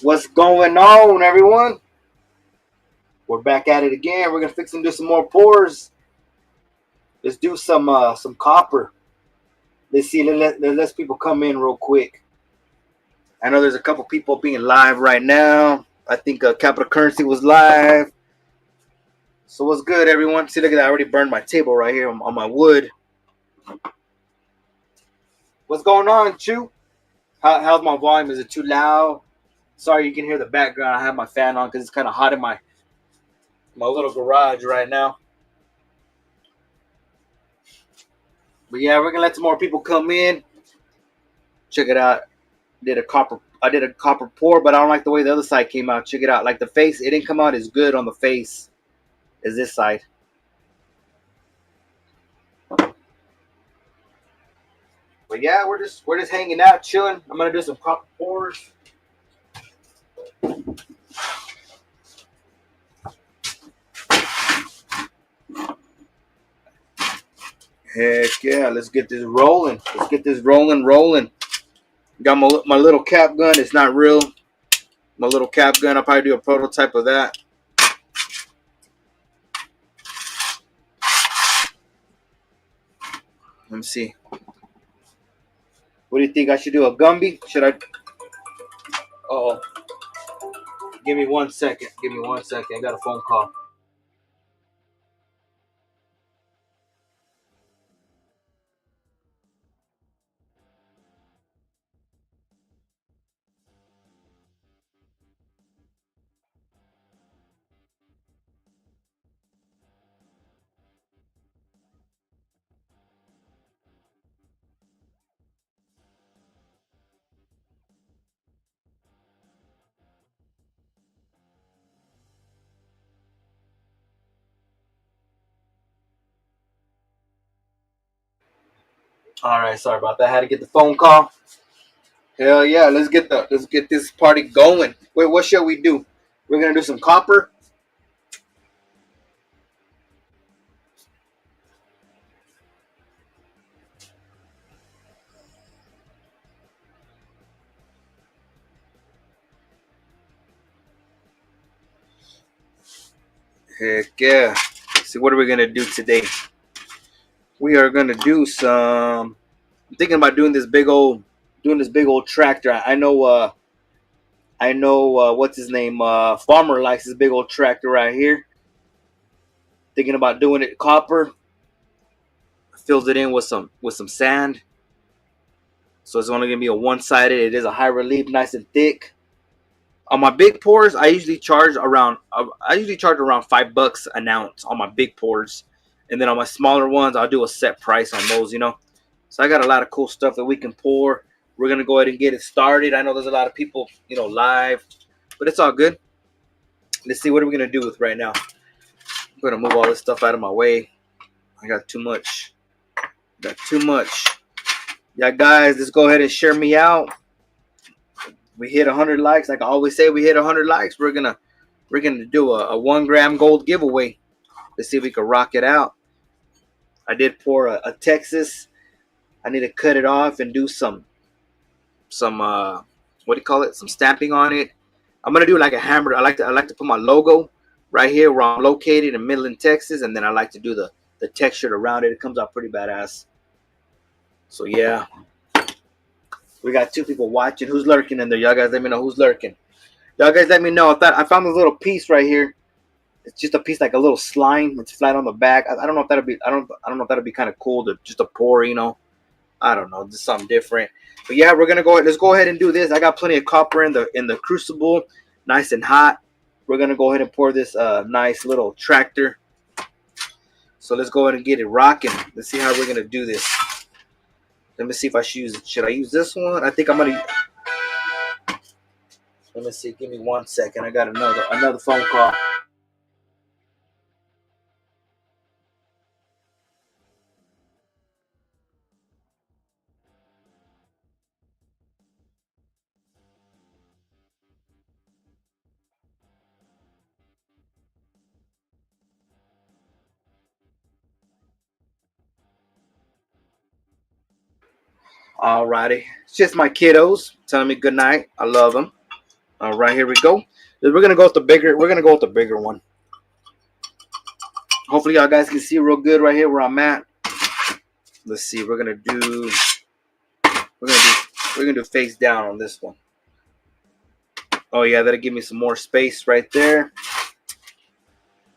What's going on, everyone? We're back at it again. We're gonna fix and do some more pours. Let's do some copper. Let's see. Let's people come in real quick. I know there's a couple people being live right now. I think Capital Currency was live. So what's good, everyone? See, look at that. I already burned my table right here on my wood. What's going on, Chew? How's my volume? Is it too loud? Sorry, you can hear the background. I have my fan on because it's kind of hot in my little garage right now. But yeah, we're gonna let some more people come in. Check it out. I did a copper pour, but I don't like the way the other side came out. Check it out. Like the face, it didn't come out as good on the face as this side. But yeah, we're just hanging out, chilling. I'm gonna do some copper pours. Heck yeah, let's get this rolling. Let's get this rolling. Got my little cap gun. It's not real. My little cap gun. I'll probably do a prototype of that. Let me see. What do you think? I should do a Gumby? Should I? Oh, give me 1 second. Give me 1 second. I got a phone call. All right, sorry about that. I had to get the phone call. Hell yeah, let's get this party going. Wait, what shall we do? We're gonna do some copper. Heck yeah. See, what are we gonna do today? We are gonna do some. I'm thinking about doing this big old tractor. I know. What's his name? Farmer likes this big old tractor right here. Thinking about doing it copper. Fills it in with some sand. So it's only gonna be a one-sided. It is a high relief, nice and thick. On my big pours, I usually charge around $5 an ounce on my big pours, and then on my smaller ones, I'll do a set price on those. So I got a lot of cool stuff that we can pour. We're gonna go ahead and get it started. I know there's a lot of people, live, but it's all good. Let's see what are we gonna do with right now. I'm gonna move all this stuff out of my way. I got too much. Got too much. Yeah, guys, let's go ahead and share me out. We hit 100 likes. Like I always say, we hit 100 likes. We're gonna do a 1 gram gold giveaway. Let's see if we can rock it out. I did pour a Texas. I need to cut it off and do some what do you call it? Some stamping on it. I'm gonna do like a hammer. I like to put my logo right here where I'm located in Midland, Texas, and then I like to do the texture around it. It comes out pretty badass. So yeah, we got 2 people watching. Who's lurking in there? Y'all guys, let me know who's lurking. Y'all guys, let me know. I found this little piece right here. It's just a piece like a little slime. It's flat on the back. I don't know if that'll be. I don't know if that'll be kind of cool to just a pour. I don't know, just something different. But yeah, we're gonna go. Let's go ahead and do this. I got plenty of copper in the crucible, nice and hot. We're gonna go ahead and pour this nice little tractor. So let's go ahead and get it rocking. Let's see how we're gonna do this. Let me see if I should I use this one? I think I'm gonna. Let me see. Give me 1 second. I got another phone call. Alrighty. It's just my kiddos telling me good night. I love them. All right, here we go. We're gonna go with the bigger. We're gonna go with the bigger one. Hopefully, y'all guys can see real good right here where I'm at. Let's see. We're gonna do. We're gonna do face down on this one. Oh yeah, that'll give me some more space right there.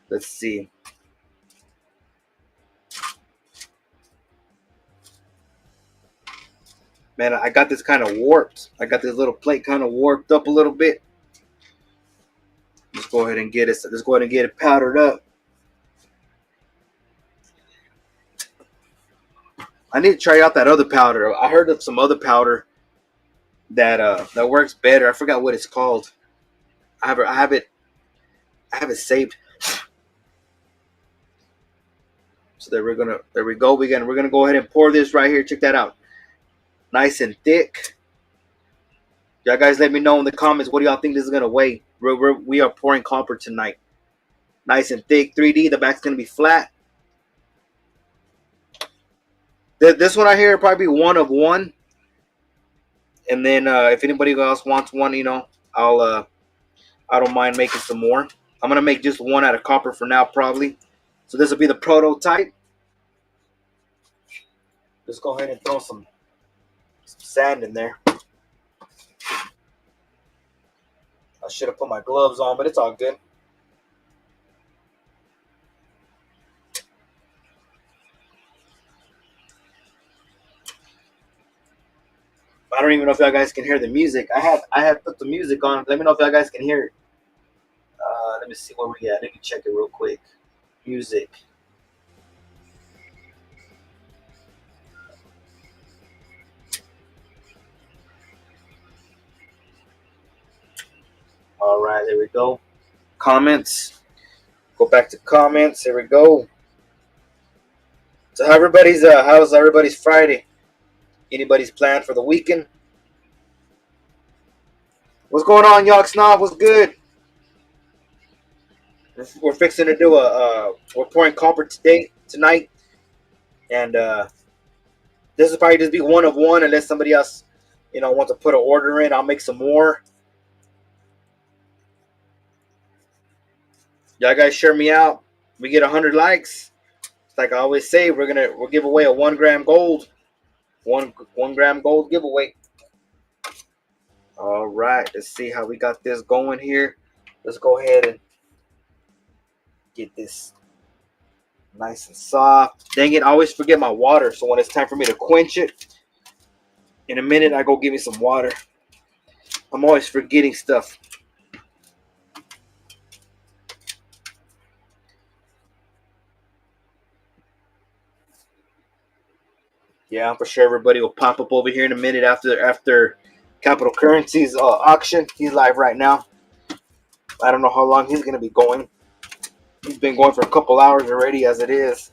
Let's see. Man, I got this kind of warped. I got this little plate kind of warped up a little bit. Let's go ahead and get it. Let's go ahead and get it powdered up. I need to try out that other powder. I heard of some other powder that works better. I forgot what it's called. I have it saved. So there we go. We're gonna go ahead and pour this right here. Check that out. Nice and thick. Y'all guys let me know in the comments what do y'all think this is gonna weigh. We are pouring copper tonight. Nice and thick, 3D. The back's gonna be flat. This one right here will probably be one of one. And then if anybody else wants one, you know, I don't mind making some more. I'm gonna make just one out of copper for now, probably. So this will be the prototype. Just go ahead and throw some sand in there. I should have put my gloves on, but it's all good. I don't even know if y'all guys can hear the music. I have put the music on. Let me know if y'all guys can hear it. Let me see where we at. Let me check it real quick. Music. All right, there we go. Comments. Go back to comments. Here we go. So how's everybody's Friday? Anybody's plan for the weekend? What's going on, Yock Snob? What's good? We're fixing to do we're pouring copper tonight, and this will probably just be one of one unless somebody else, you know, wants to put an order in. I'll make some more. Y'all guys share me out. We get 100 likes. Like I always say, we'll give away a 1 gram gold, one gram gold giveaway. All right, let's see how we got this going here. Let's go ahead and get this nice and soft. Dang it, I always forget my water. So when it's time for me to quench it, in a minute I go get me some water. I'm always forgetting stuff. Yeah, I'm for sure everybody will pop up over here in a minute after Capital Currency's auction. He's live right now. I don't know how long he's going to be going. He's been going for a couple hours already as it is.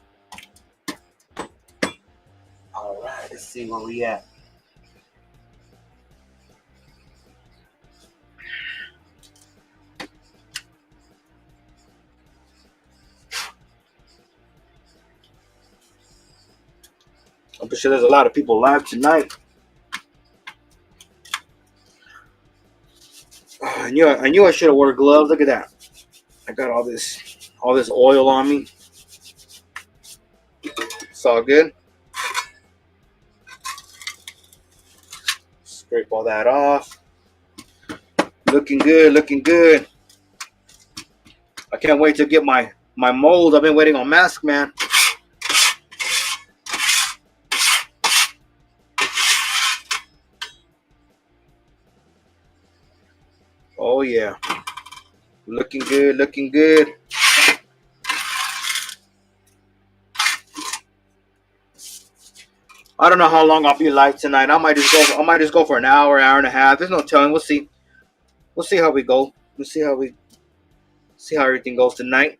All right, let's see where we at. I'm pretty sure there's a lot of people live tonight. I knew I should have wore gloves. Look at that. I got all this oil on me. It's all good. Scrape all that off. Looking good, looking good. I can't wait to get my mold. I've been waiting on Mask Man. Oh yeah. Looking good, looking good. I don't know how long I'll be live tonight. I might just go for an hour and a half. There's no telling. We'll see. We'll see how we go. We'll see how everything goes tonight.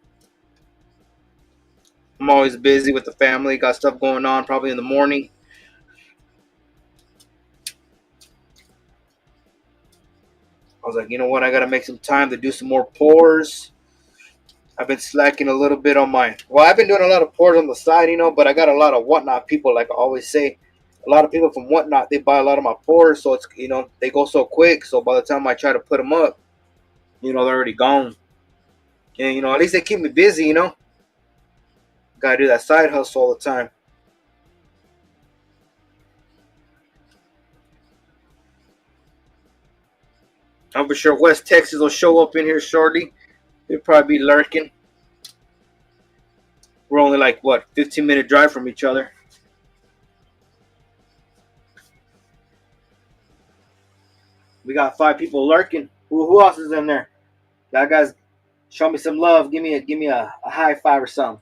I'm always busy with the family. Got stuff going on probably in the morning. I was like, you know what? I got to make some time to do some more pours. I've been slacking a little bit on my... Well, I've been doing a lot of pours on the side, you know, but I got a lot of Whatnot people, like I always say. A lot of people from Whatnot, they buy a lot of my pours, so it's, you know, they go so quick. So by the time I try to put them up, You know, they're already gone. And, you know, at least they keep me busy, you know. Gotta do that side hustle all the time. I'm for sure West Texas will show up in here shortly. They'll probably be lurking. We're only like, what, 15-minute drive from each other. We got 5 people lurking. Who else is in there? That guys, show me some love. Give me a high five or something.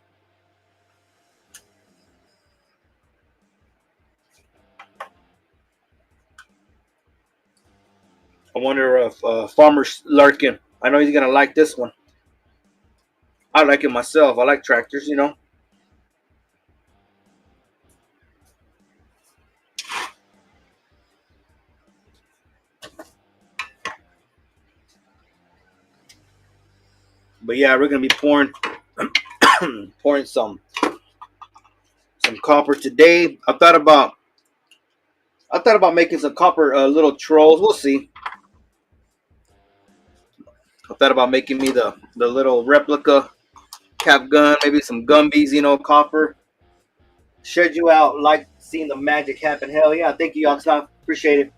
I wonder if Farmer's lurking. I know he's gonna like this one. I like it myself. I like tractors, you know. But yeah, we're gonna be pouring pouring some copper today. I thought about making some copper little trolls. We'll see. I thought about making me the little replica cap gun, maybe some Gumbies, you know, copper. Shed you out, like seeing the magic happen. Hell yeah! Thank you, y'all. Appreciate it.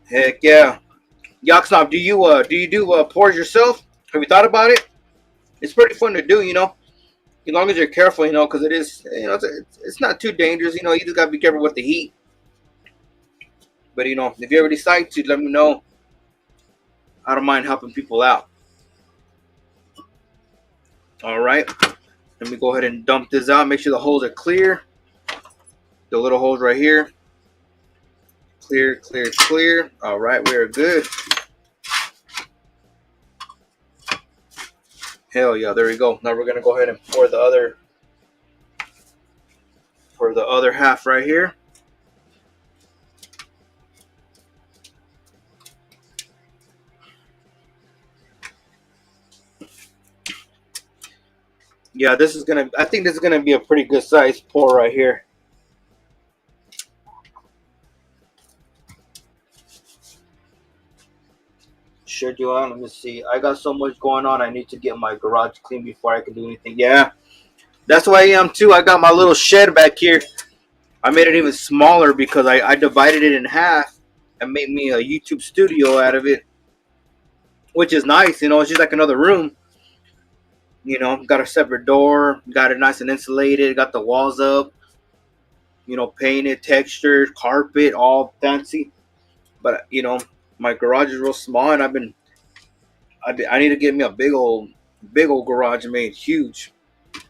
Heck yeah. Yoxnop, do you do pours yourself? Have you thought about it? It's pretty fun to do, you know. As long as you're careful, you know, because it is, you know, it's not too dangerous, you know. You just gotta be careful with the heat. But you know, if you ever decide to, let me know. I don't mind helping people out. All right, let me go ahead and dump this out. Make sure the holes are clear. The little holes right here, clear, clear, clear. All right, we are good. Hell yeah, there we go. Now we're gonna go ahead and pour the other half right here. Yeah, I think this is gonna be a pretty good size pour right here. Sure do. Let me see. I got so much going on. I need to get my garage clean before I can do anything. Yeah, that's why I am too. I got my little shed back here. I made it even smaller because I divided it in half and made me a YouTube studio out of it, which is nice. You know, it's just like another room. You know, got a separate door, got it nice and insulated, got the walls up, you know, painted, textured, carpet, all fancy. But you know, my garage is real small, and I need to get me a big old garage made huge.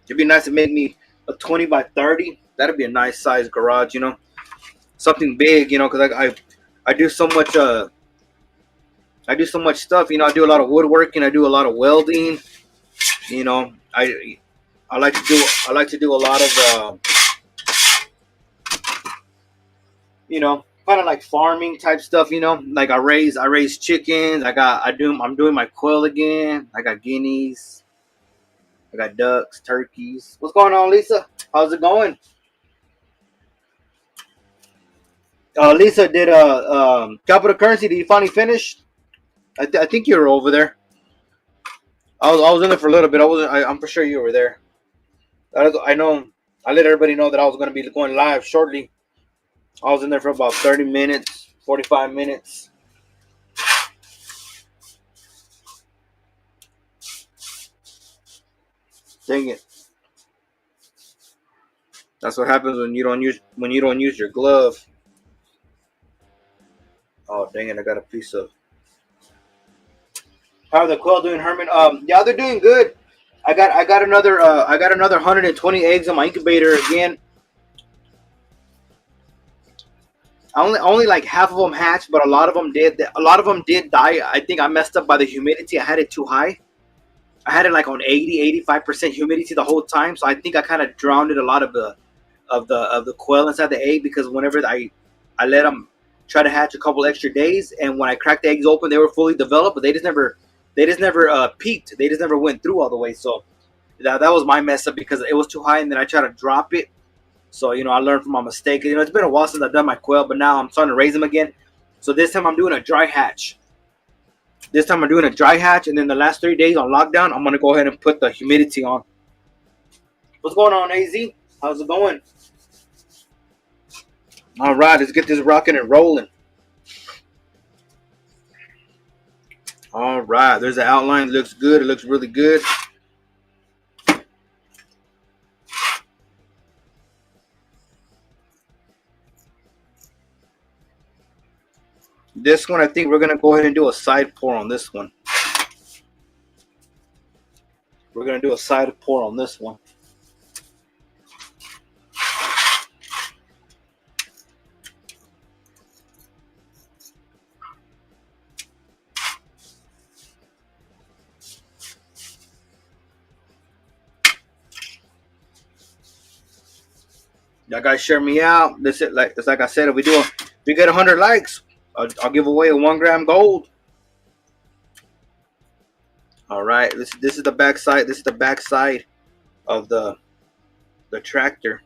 It'd be nice to make me a 20 by 30. That'd be a nice size garage, you know, something big, you know, because I do so much I do so much stuff, you know. I do a lot of woodworking, I do a lot of welding, you know. I like to do a lot of you know, kind of like farming type stuff, you know. Like I raise chickens. I'm doing my quail again. I got guineas. I got ducks, turkeys. What's going on, Lisa? How's it going? Lisa, did capital currency? Did you finally finish? I think you were over there. I was in there for a little bit. I'm for sure you were there. I know. I let everybody know that I was going to be going live shortly. I was in there for about 30 minutes, 45 minutes. Dang it! That's what happens when you don't use your glove. Oh dang it! I got a piece of. How are the quail doing, Herman? Yeah, they're doing good. I got another 120 eggs in my incubator again. Only like half of them hatched, but a lot of them did. A lot of them did die. I think I messed up by the humidity. I had it too high. I had it like on 80, 85% humidity the whole time. So I think I kind of drowned a lot of the quail inside the egg, because whenever I let them try to hatch a couple extra days, and when I cracked the eggs open, they were fully developed, but they just never peaked. They just never went through all the way. So that was my mess up, because it was too high, and then I tried to drop it. So, you know, I learned from my mistake. You know, it's been a while since I've done my quail, but now I'm starting to raise them again. So this time I'm doing a dry hatch. This time I'm doing a dry hatch, and then the last 3 days on lockdown, I'm gonna go ahead and put the humidity on. What's going on, AZ? How's it going? All right, let's get this rocking and rolling. All right, there's the outline. It looks good. It looks really good. This one, I think we're gonna go ahead and do a side pour on this one. We're gonna do a side pour on this one. Y'all guys share me out. This is like, it's like I said, if we get 100 likes, I'll give away a 1 gram gold. All right, this is the back side. This is the back side of the tractor.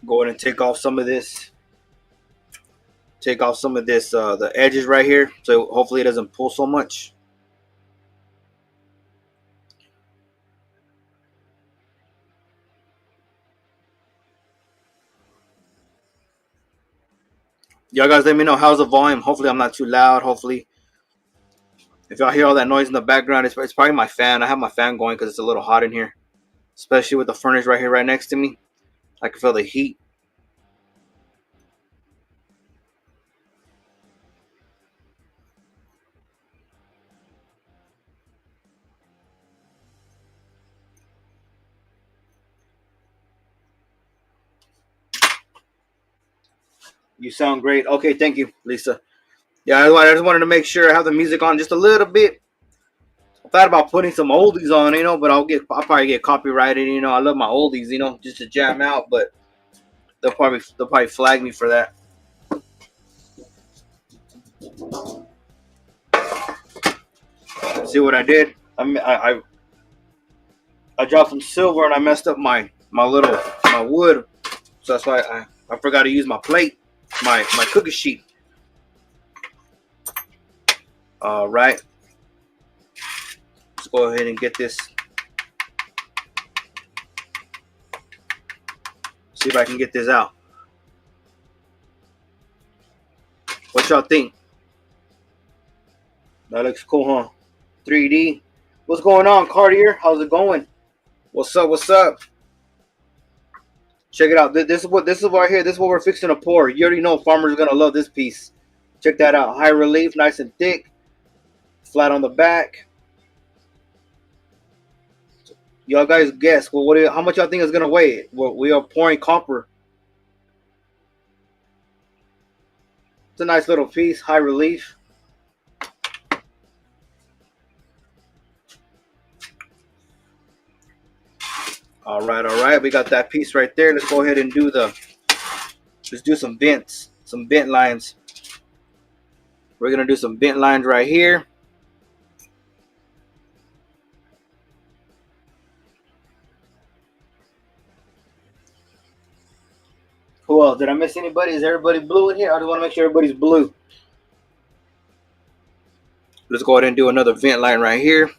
Go ahead and take off some of this. Take off some of this, the edges right here, so hopefully it doesn't pull so much. Y'all guys let me know how's the volume. Hopefully I'm not too loud. Hopefully, if y'all hear all that noise in the background, it's probably my fan. I have my fan going because it's a little hot in here, especially with the furnace right here right next to me. I can feel the heat. You sound great. Okay, thank you, Lisa. Yeah, I just wanted to make sure I have the music on just a little bit. I thought about putting some oldies on, but I'll probably get copyrighted. I love my oldies, just to jam out, but they'll probably flag me for that. See what I did? I dropped some silver and I messed up my wood, so that's why I forgot to use my plate, my cookie sheet. All right, let's go ahead and get this. See if I can get this out. What y'all think? That looks cool, huh? 3D. What's going on, Cartier? How's it going? What's up? What's up? Check it out. This is right here. This is what we're fixing to pour. You already know farmers are gonna love this piece. Check that out. High relief, nice and thick. Flat on the back. Y'all guys guess. Well, how much y'all think is gonna weigh? Well, we are pouring copper. It's a nice little piece. High relief. All right. We got that piece right there. Let's go ahead and let's do some vents, some vent lines. We're gonna do some vent lines right here. Who else? Did I miss anybody? Is everybody blue in here? I just want to make sure everybody's blue. Let's go ahead and do another vent line right here.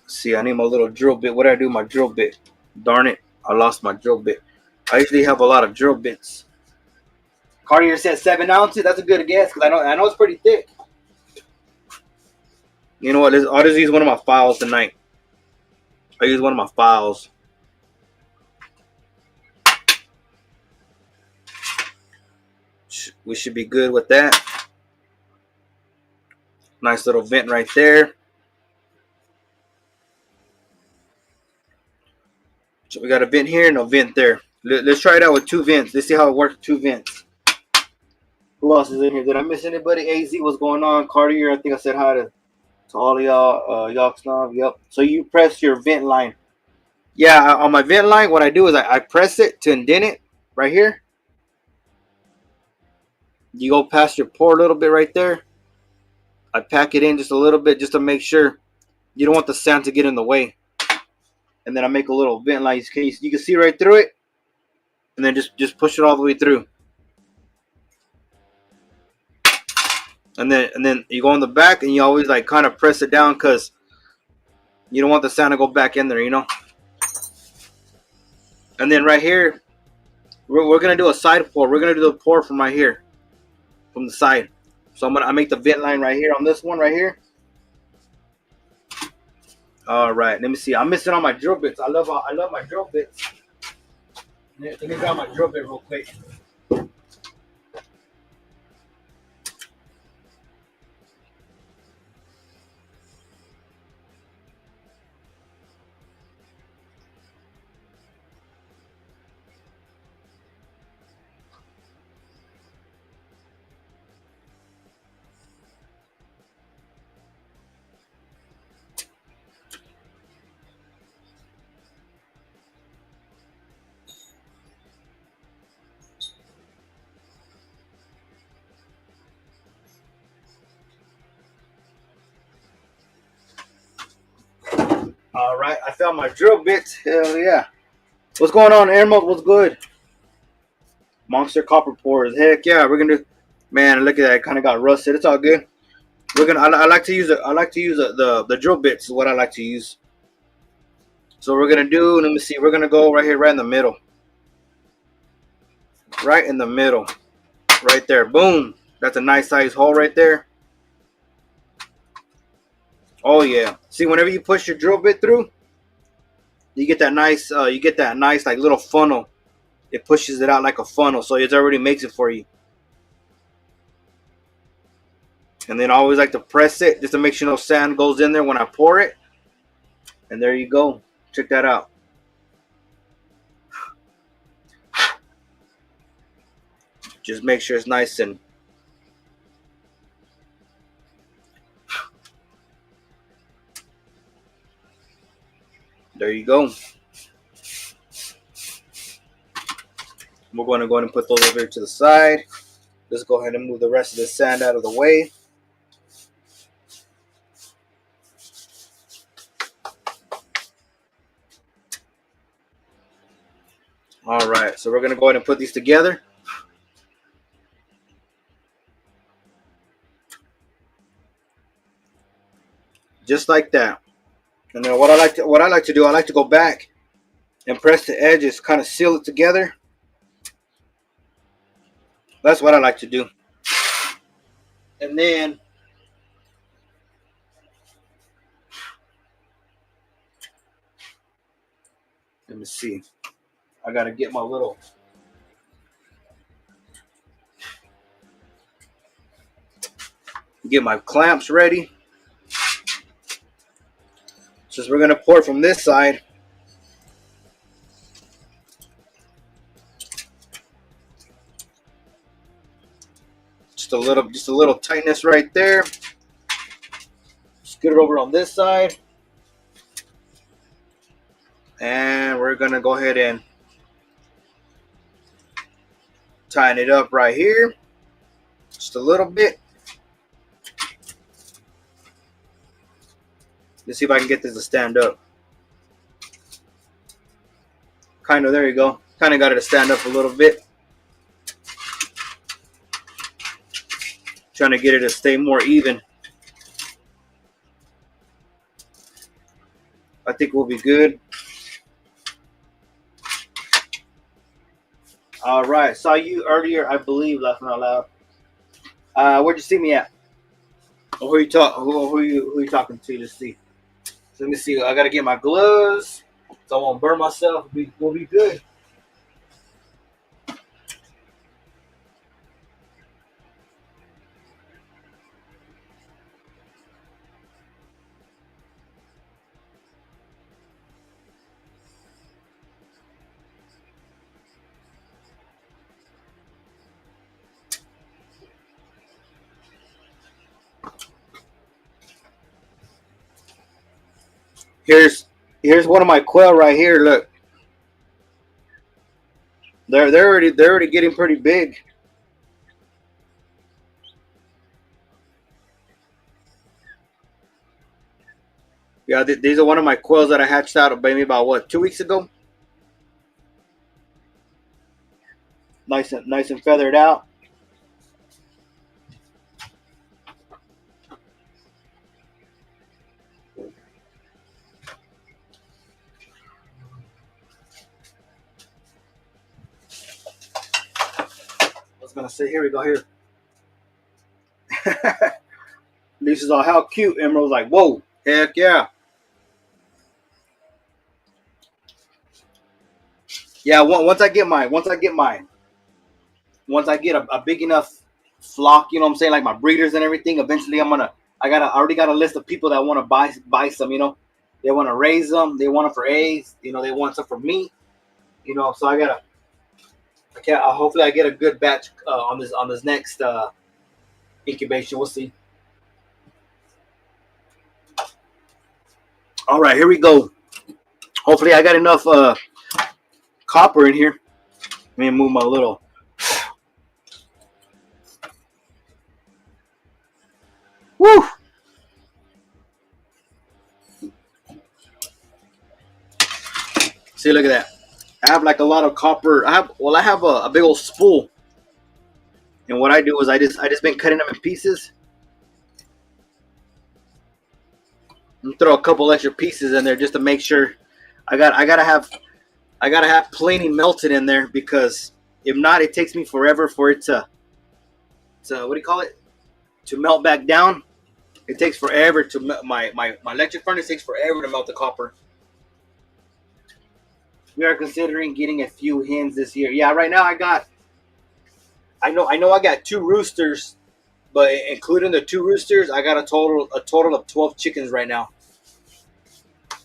See, I need my little drill bit. What did I do with my drill bit? Darn it, I lost my drill bit. I usually have a lot of drill bits. Cartier said 7 ounces. That's a good guess because I know it's pretty thick. You know what? I'll just use one of my files tonight. I use one of my files. We should be good with that. Nice little vent right there. So we got a vent here and a vent there. Let's try it out with 2 vents. Let's see how it works with 2 vents. Who else is in here? Did I miss anybody? AZ, what's going on? Cartier, I think I said hi to all of y'all. Yoksnov, yep. So you press your vent line. Yeah, on my vent line, what I do is I press it to indent it right here. You go past your pour a little bit right there. I pack it in just a little bit just to make sure you don't want the sand to get in the way. And then I make a little vent line. You can see right through it. And then just push it all the way through. And then you go in the back and you always like kind of press it down because you don't want the sand to go back in there, you know. And then right here, we're gonna do a side pour. We're gonna do the pour from right here, from the side. So I make the vent line right here on this one right here. All right, let me see. I'm missing all my drill bits. I love my drill bits. Let me grab my drill bit real quick. All right, I found my drill bits. Hell yeah! What's going on, Airmo? What's good? Monster copper pours. Heck yeah, we're gonna. Man, look at that. It kind of got rusted. It's all good. We're gonna. I like to use it. I like to use the drill bits. Is what I like to use. So we're gonna do. Let me see. We're gonna go right here, right in the middle. Right in the middle. Right there. Boom. That's a nice size hole right there. Oh yeah. See, whenever you push your drill bit through, you get that nice. You get that nice like little funnel. It pushes it out like a funnel, so it already makes it for you. And then I always like to press it just to make sure no sand goes in there when I pour it. And there you go. Check that out. Just make sure it's nice and there you go. We're going to go ahead and put those over here to the side. Let's go ahead and move the rest of the sand out of the way. All right, so we're going to go ahead and put these together. Just like that. And then what I like to do, I like to go back and press the edges, kind of seal it together. That's what I like to do. And then let me see. I gotta get my little get my clamps ready. Since we're gonna pour from this side. Just a little tightness right there. Just get it over on this side. And we're gonna go ahead and tighten it up right here. Just a little bit. Let's see if I can get this to stand up. Kind of, there you go. Kind of got it to stand up a little bit. Trying to get it to stay more even. I think we'll be good. All right, saw you earlier, I believe, laughing out loud. Where'd you see me at? Or who are you talking to? Let's see. So let me see. I gotta get my gloves, so I won't burn myself. We'll be good. Here's one of my quail right here. Look, they're already getting pretty big. Yeah, these are one of my quails that I hatched out maybe about what, 2 weeks ago. Nice and feathered out. I was gonna say, here we go here. Lisa's all, how cute. Emerald's like, whoa, heck yeah. Yeah, once I get a big enough flock, you know what I'm saying, like my breeders and everything, eventually I already got a list of people that want to buy some, you know. They want to raise them, they want them for eggs, you know, they want some for meat, you know, so hopefully I get a good batch on this next incubation. We'll see. All right, here we go. Hopefully I got enough copper in here. Let me move my little. Woo! See, look at that. I have like a lot of copper. I have a big old spool, and what I do is I just been cutting them in pieces and throw a couple extra pieces in there just to make sure. I gotta have plenty melted in there, because if not, it takes me forever for it to what do you call it, to melt back down. It takes forever to my electric furnace takes forever to melt the copper. We are considering getting a few hens this year. Yeah, right now I know I got two roosters, but including the two roosters, I got a total of 12 chickens right now.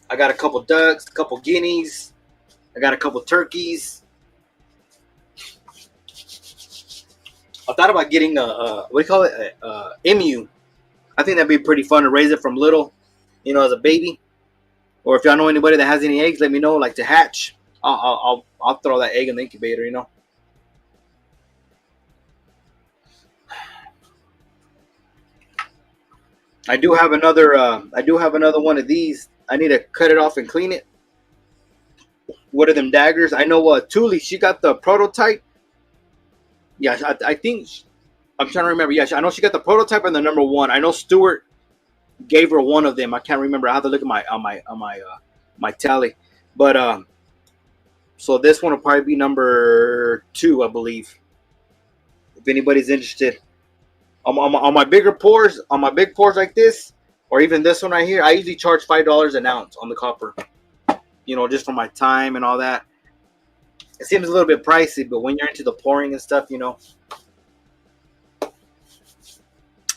I got a couple ducks, a couple guineas, I got a couple turkeys. I thought about getting a what do you call it, emu. I think that'd be pretty fun to raise it from little, you know, as a baby. Or if y'all know anybody that has any eggs, let me know. Like to hatch, I'll throw that egg in the incubator. You know. I do have another one of these. I need to cut it off and clean it. What are them daggers? I know Thule, she got the prototype. Yeah, I think I'm trying to remember. Yeah, I know she got the prototype and the number one. I know Stuart gave her one of them. I can't remember. I have to look at my tally. But so this one will probably be number 2, I believe. If anybody's interested, on my bigger pours, on my big pours like this, or even this one right here, I usually charge $5 an ounce on the copper. You know, just for my time and all that. It seems a little bit pricey, but when you're into the pouring and stuff, you know.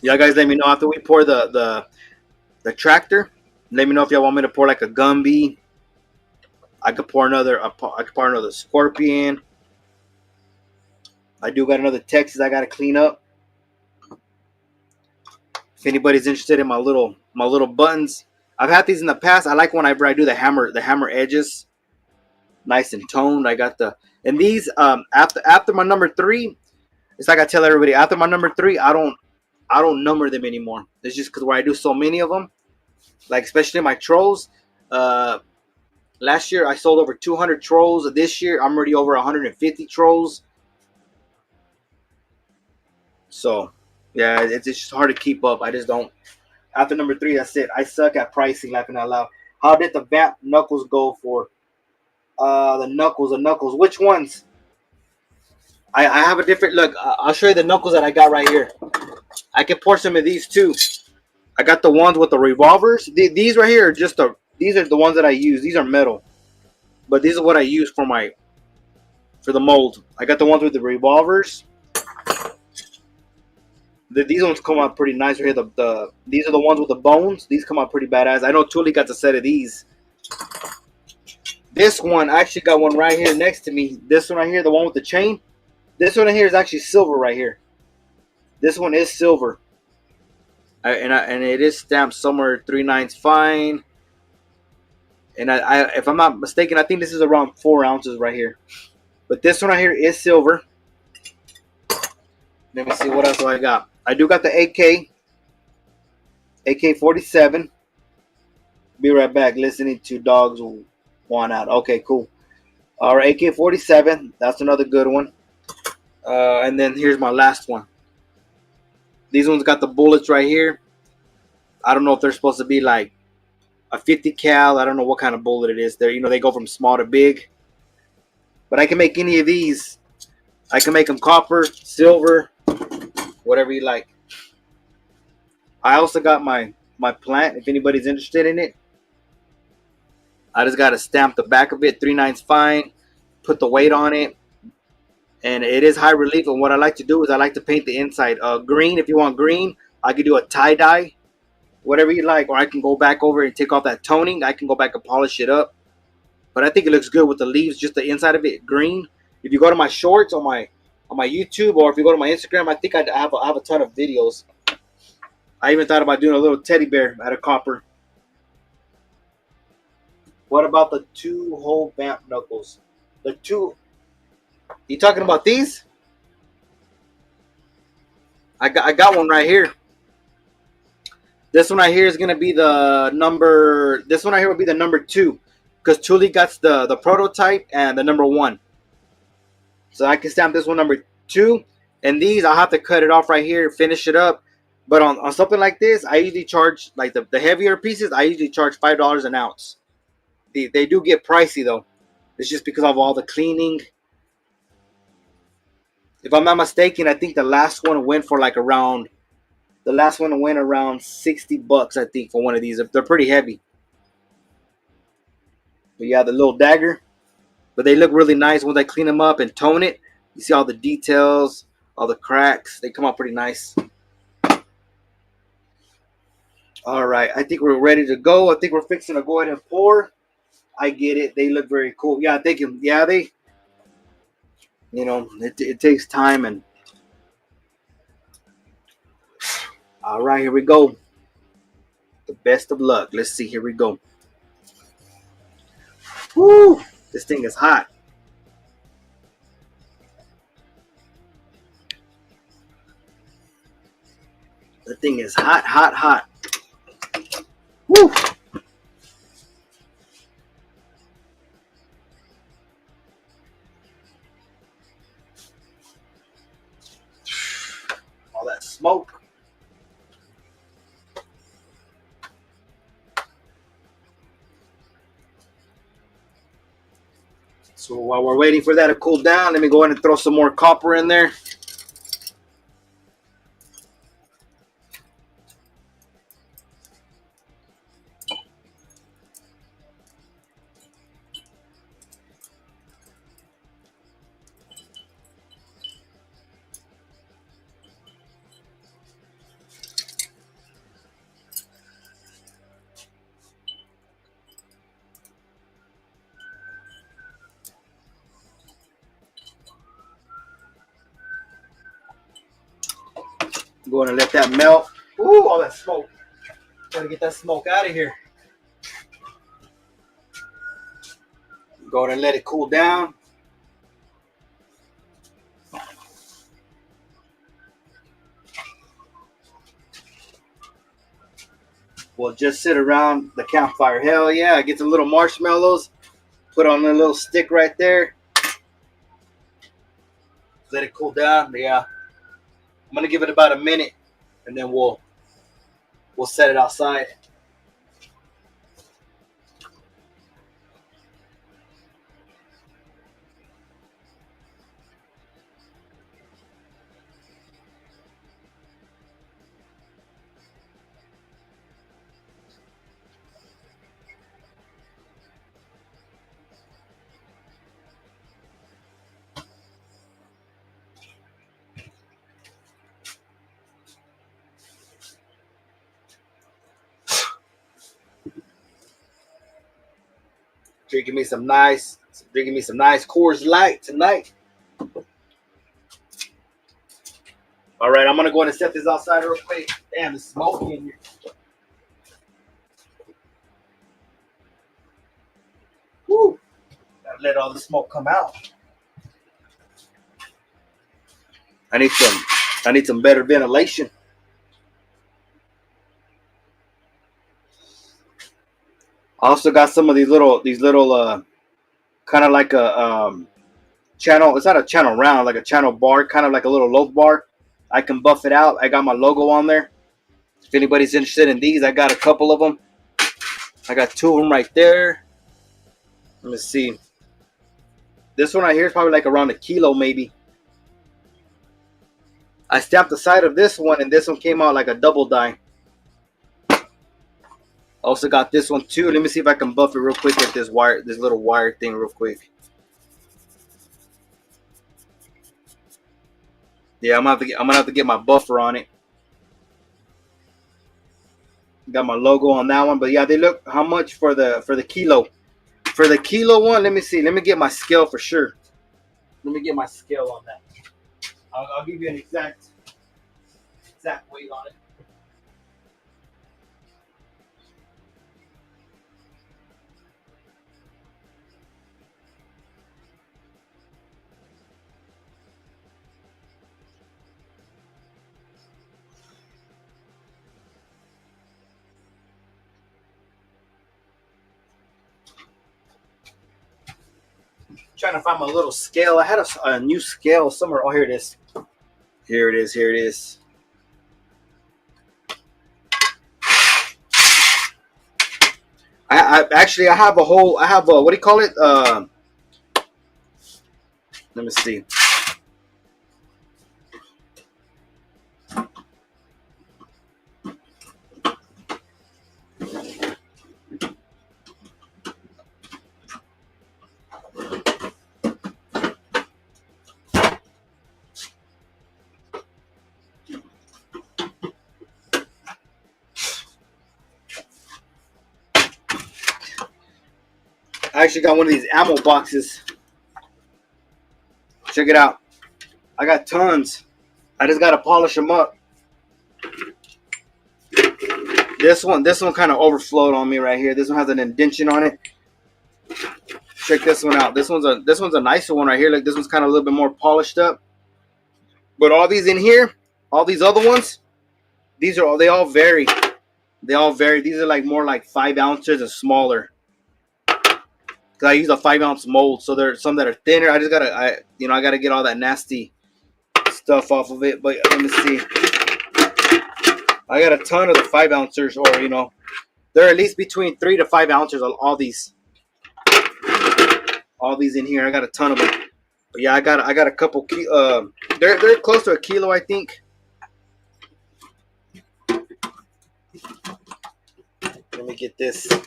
Y'all guys, let me know after we pour the tractor. Let me know if y'all want me to pour like a Gumby. I could pour another Scorpion. I do got another Texas I gotta clean up. If anybody's interested in my little buttons, I've had these in the past. I like whenever I do the hammer edges, nice and toned. I got and these after my number 3, it's like I tell everybody, after my number 3, I don't number them anymore. It's just because where I do so many of them, like especially my trolls. Last year I sold over 200 trolls. This year I'm already over 150 trolls. So yeah, it's just hard to keep up. I just don't. After number 3, that's it. I suck at pricing, laughing out loud. How did the Vamp Knuckles go for? The Knuckles. Which ones? I have a different look. I'll show you the Knuckles that I got right here. I can pour some of these too. I got the ones with the revolvers. These right here are these are the ones that I use. These are metal, but these are what I use for the mold. I got the ones with the revolvers. These ones come out pretty nice right here. These are the ones with the bones. These come out pretty badass. I know Thule got a set of these. This one, I actually got one right here next to me. This one right here, the one with the chain. This one right here is actually silver right here. This one is silver. And it is stamped somewhere 3/9 fine. And if I'm not mistaken, I think this is around 4 ounces right here. But this one right here is silver. Let me see what else do I got. I do got the AK 47. Be right back. Listening to dogs want out. Okay, cool. All right, AK-47. That's another good one. And then here's my last one. These ones got the bullets right here. I don't know if they're supposed to be like a 50 cal. I don't know what kind of bullet it is. They go from small to big. But I can make any of these. I can make them copper, silver, whatever you like. I also got my plant. If anybody's interested in it, I just got to stamp the back of it. 3/9 fine. Put the weight on it. And it is high relief. And what I like to do is I like to paint the inside green. If you want green, I could do a tie-dye, whatever you like. Or I can go back over and take off that toning. I can go back and polish it up. But I think it looks good with the leaves, just the inside of it green. If you go to my shorts on my YouTube, or if you go to my Instagram, I think I have a ton of videos. I even thought about doing a little teddy bear out of copper. What about the 2-hole vamp knuckles? The two. You talking about these? I got one right here. This one right here is gonna be the number. This one right here will be the number 2, because Thule got the prototype and the number 1. So I can stamp this one number 2, and these I'll have to cut it off right here, finish it up. But on something like this, I usually charge, like the heavier pieces, I usually charge $5 an ounce. They do get pricey though. It's just because of all the cleaning. If I'm not mistaken, I think the last one went around $60, I think, for one of these. They're pretty heavy. But yeah, the little dagger. But they look really nice once I clean them up and tone it. You see all the details, all the cracks. They come out pretty nice. All right, I think we're ready to go. I think we're fixing to go ahead and pour. I get it. They look very cool. Yeah, they can. Yeah, it takes time. And all right, here we go. The best of luck. Let's see. Here we go. Woo! This thing is hot. The thing is hot, hot, hot. Woo! All that smoke. So while we're waiting for that to cool down, let me go ahead and throw some more copper in there. Go ahead and let that melt. Ooh, all that smoke. Gotta get that smoke out of here. Go ahead and let it cool down. We'll just sit around the campfire. Hell yeah, get some little marshmallows. Put on a little stick right there. Let it cool down. Yeah. I'm gonna give it about a minute, and then we'll set it outside. Drinking me some nice Coors Light tonight. All right, I'm gonna go ahead and set this outside real quick. Damn, it's smoky in here. Woo! Gotta let all the smoke come out. I need some better ventilation. I also got some of these little kind of like a channel. It's not a channel round, like a channel bar, kind of like a little loaf bar. I can buff it out. I got my logo on there. If anybody's interested in these, I got a couple of them. I got two of them right there. Let me see. This one right here is probably like around a kilo, maybe. I stamped the side of this one, and this one came out like a double die. Also got this one too. Let me see if I can buff it real quick with this wire, this little wire thing, real quick. Yeah, I'm gonna have to get my buffer on it. Got my logo on that one, but yeah, they look how much for the kilo. For the kilo one, let me see. Let me get my scale for sure. Let me get my scale on that. I'll give you an exact weight on it. Trying to find my little scale. I had a new scale somewhere. Oh, here it is. Here it is. Here it is. I actually I have a whole. I have a, what do you call it? Let me see. I actually got one of these ammo boxes. Check it out. I got tons. I just gotta polish them up. This one kind of overflowed on me right here. This one has an indentation on it. Check this one out. This one's a nicer one right here. Like this one's kind of a little bit more polished up. But all these in here, all these other ones, they all vary. They all vary. These are like more like 5 ounces and smaller. Cause I use a 5 ounce mold, so there's some that are thinner. I just gotta, I gotta get all that nasty stuff off of it. But let me see. I got a ton of the 5 ounces, or they're at least between 3 to 5 ounces. All these in here. I got a ton of them. But yeah, I got a couple. They're close to a kilo, I think. Let me get this. Let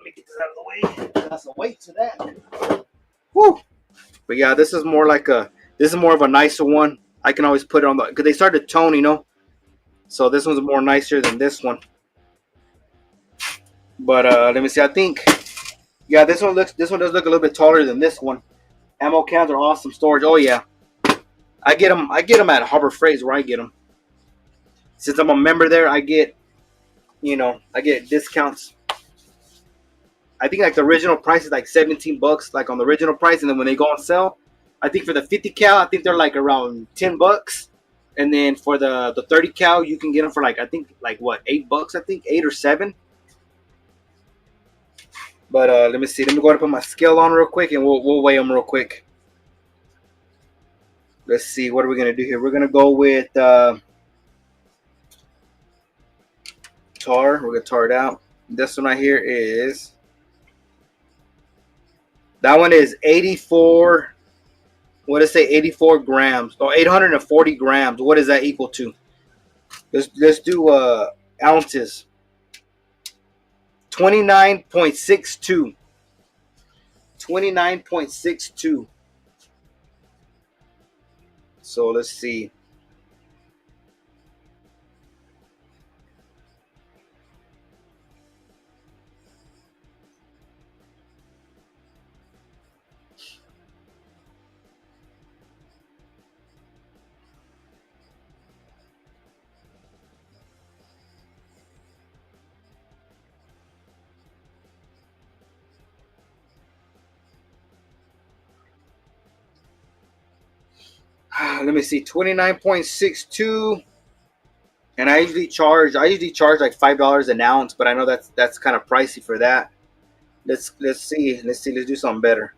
me get this out of the way. That's some weight to that. Woo! But yeah, this is more of a nicer one. I can always put it on because they started tone, so this one's more nicer than this one. But let me see. I think, yeah, this one does look a little bit taller than this one. Ammo cans are awesome storage. Oh yeah, I get them at Harbor Freight where I get them. Since I'm a member there, I get discounts. I think like the original price is like $17, like on the original price, and then when they go on sale, I think for the 50 cal, I think they're like around $10, and then for the 30 cal, you can get them for like I think like what $8, I think 8 or 7. But let me see. Let me go ahead and put my scale on real quick, and we'll weigh them real quick. Let's see. What are we gonna do here? We're gonna go with tar. We're gonna tar it out. This one right here is. That one is 84. What does it say? 84 grams or 840 grams. What does that equal to? Let's do ounces. 29.62. 29.62. So let's see. Let me see. 29.62 And I usually charge like $5 an ounce, but I know that's kind of pricey for that. Let's do something better.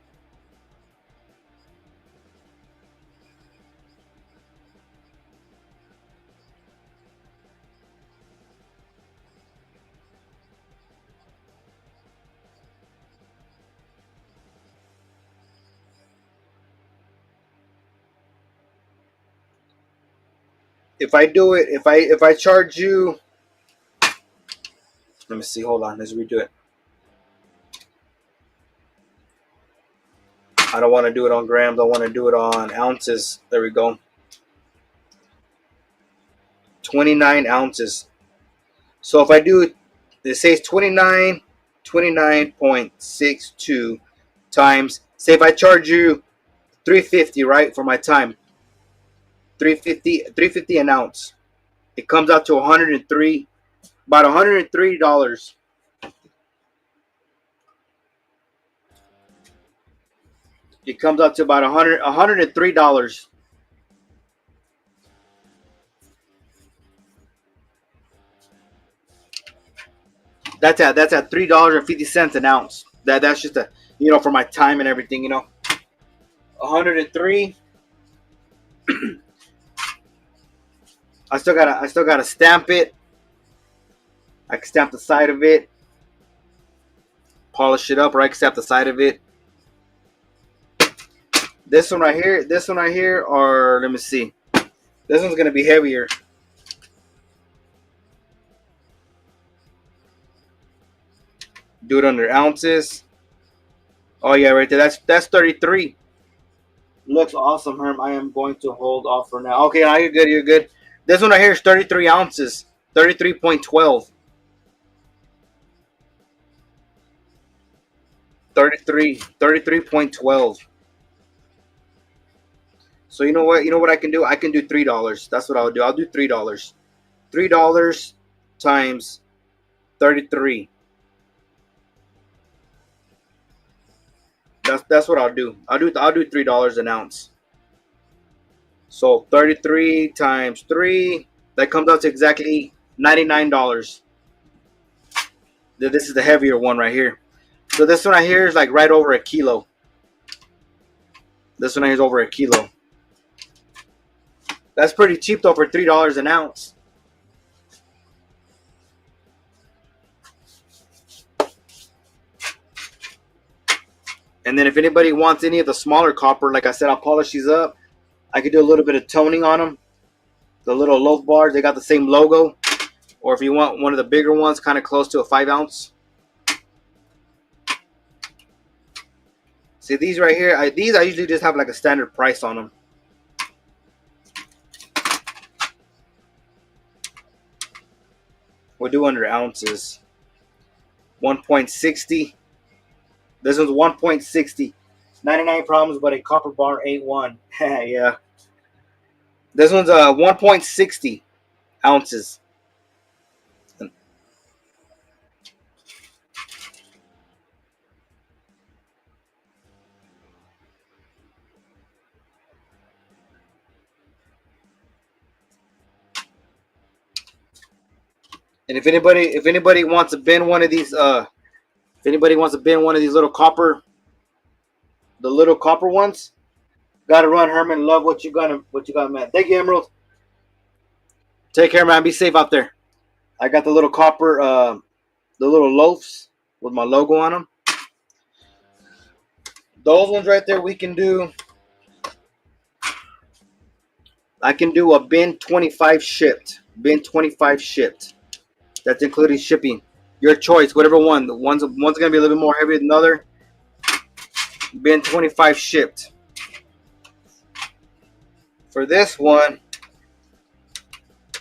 If I charge you, let me see. Hold on, let's redo it. I don't want to do it on grams. I want to do it on ounces. There we go. 29 ounces. So if I do, it says 29.62 times. Say if I charge you 350, right, for my time, 350 an ounce. It comes out to 103, about $103. It comes out to about $103. That's at $3.50 an ounce. That's just for my time and everything. 103. I still gotta stamp it. I can stamp the side of it, polish it up, or I can stamp the side of it. This one right here, or let me see. This one's gonna be heavier. Do it under ounces. Oh yeah, right there. That's 33. Looks awesome, Herm. I am going to hold off for now. Okay, now you're good. You're good. This one right here is 33 ounces. 33.12. 33.12. So you know what? You know what I can do? I can do $3. That's what I'll do. I'll do $3. $3 times 33. That's what I'll do. I'll do $3 an ounce. So 33 times 3, that comes out to exactly $99. This is the heavier one right here. So this one right here is like right over a kilo. This one right here is over a kilo. That's pretty cheap though for $3 an ounce. And then if anybody wants any of the smaller copper, like I said, I'll polish these up. I could do a little bit of toning on them. The little loaf bars, they got the same logo. Or if you want one of the bigger ones, kind of close to a 5 ounce. See these right here, I usually just have like a standard price on them. We'll do under ounces. 1.60. This one's 1.60. 99 problems, but a copper bar ain't one. Yeah. This one's 1.60 ounces. And if anybody wants to bend one of these, if anybody wants to bend one of these little copper, the little copper ones, gotta run, Herman. Love what you got, man. Thank you, Emerald. Take care, man. Be safe out there. I got the little copper, the little loaves with my logo on them. Those ones right there, we can do. I can do a bin 25 shipped. Bin 25 shipped. That's including shipping. Your choice, whatever one. One's gonna be a little bit more heavy than the other. Bin 25 shipped. For this one,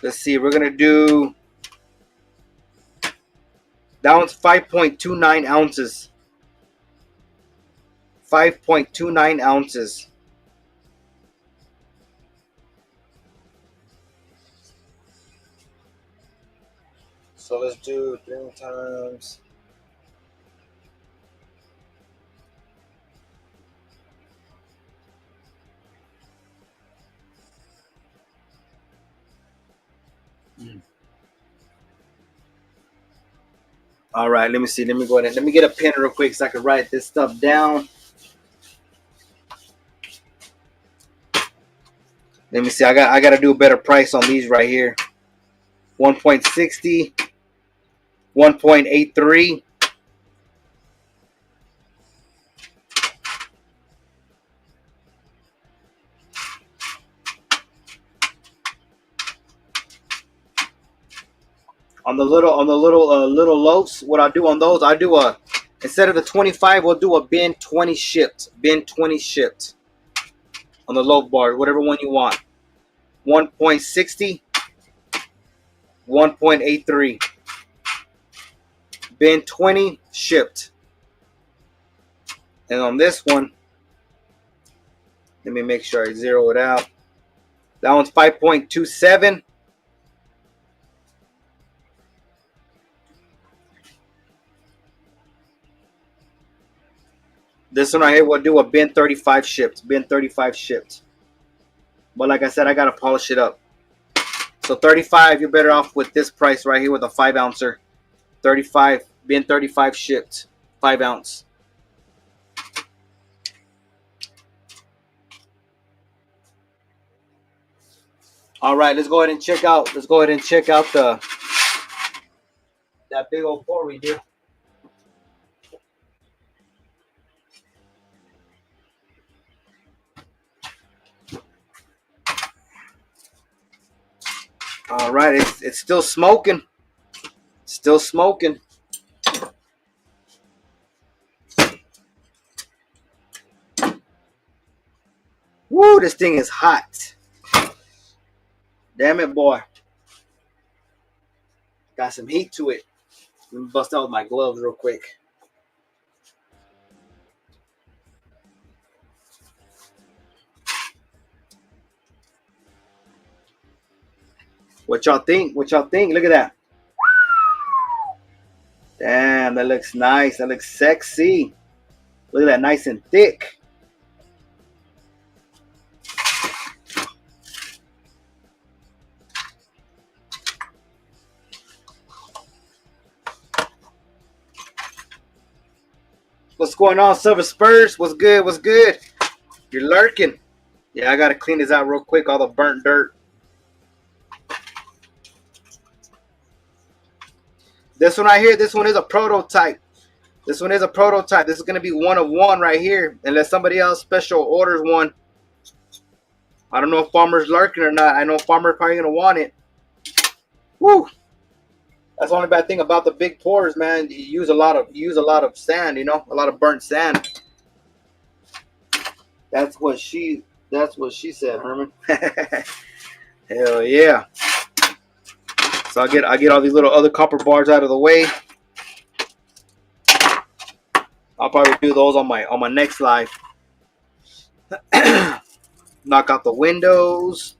let's see. We're gonna do. That one's 5.29 ounces. 5.29 ounces. So let's do 3 times. All right, let me see. Let me go ahead and let me get a pen real quick so I can write this stuff down. Let me see. I got to do a better price on these right here. 1.60, 1.83. On the little loaves, what I do on those, I do a, instead of the 25, we'll do a bin 20 shipped. Bin 20 shipped on the loaf bar, whatever one you want. 1.60, 1.83. Bin 20 shipped. And on this one, let me make sure I zero it out. That one's 5.27. This one right here will do a bin 35 shipped. Bin 35 shipped. But like I said, I gotta polish it up. So 35, you're better off with this price right here with a 5-ouncer. 35, bin 35 shipped. 5 ounce. All right, let's go ahead and check out. Let's go ahead and check out that big old pour we did. All right, it's still smoking. Still smoking. Woo, this thing is hot. Damn it, boy. Got some heat to it. Let me bust out with my gloves real quick. What y'all think? What y'all think? Look at that. Damn, that looks nice. That looks sexy. Look at that, nice and thick. What's going on, Silver Spurs? What's good? What's good? You're lurking. Yeah, I gotta clean this out real quick. All the burnt dirt. This one right here, this one is a prototype. This one is a prototype. This is gonna be one of one right here, unless somebody else special orders one. I don't know if Farmer's lurking or not. I know Farmer's probably gonna want it. Woo! That's the only bad thing about the big pours, man. You use a lot of sand, you know, a lot of burnt sand. That's what she said, Herman. Hell yeah. So I get all these little other copper bars out of the way. I'll probably do those on my next live. Knock out the windows.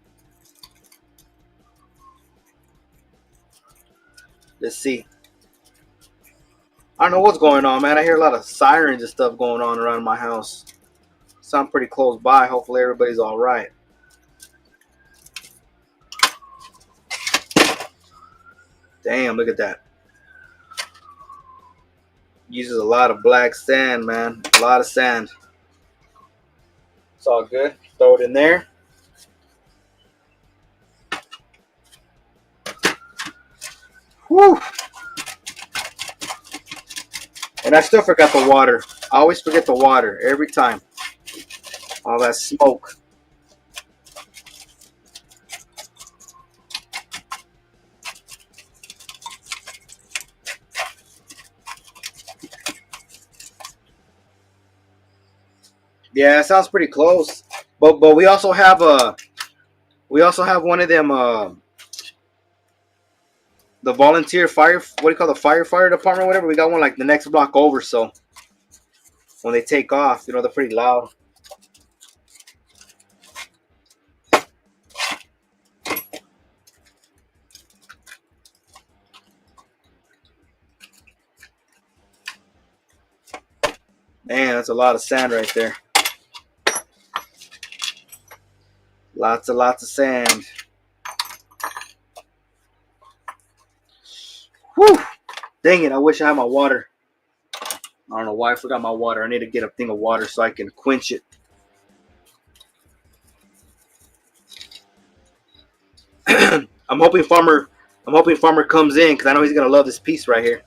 Let's see. I don't know what's going on, man. I hear a lot of sirens and stuff going on around my house. So I'm pretty close by. Hopefully everybody's all right. Damn, look at that. Uses a lot of black sand, man. A lot of sand. It's all good. Throw it in there. Whew. And I still forgot the water. I always forget the water every time. All that smoke. Yeah, it sounds pretty close. But we also have one of them the volunteer fire, what do you call the firefighter department, whatever. We got one like the next block over, so when they take off, you know, they're pretty loud. Man, that's a lot of sand right there. Lots of sand. Whew. Dang it, I wish I had my water. I don't know why I forgot my water. I need to get a thing of water so I can quench it. I'm hoping Farmer comes in because I know he's gonna love this piece right here.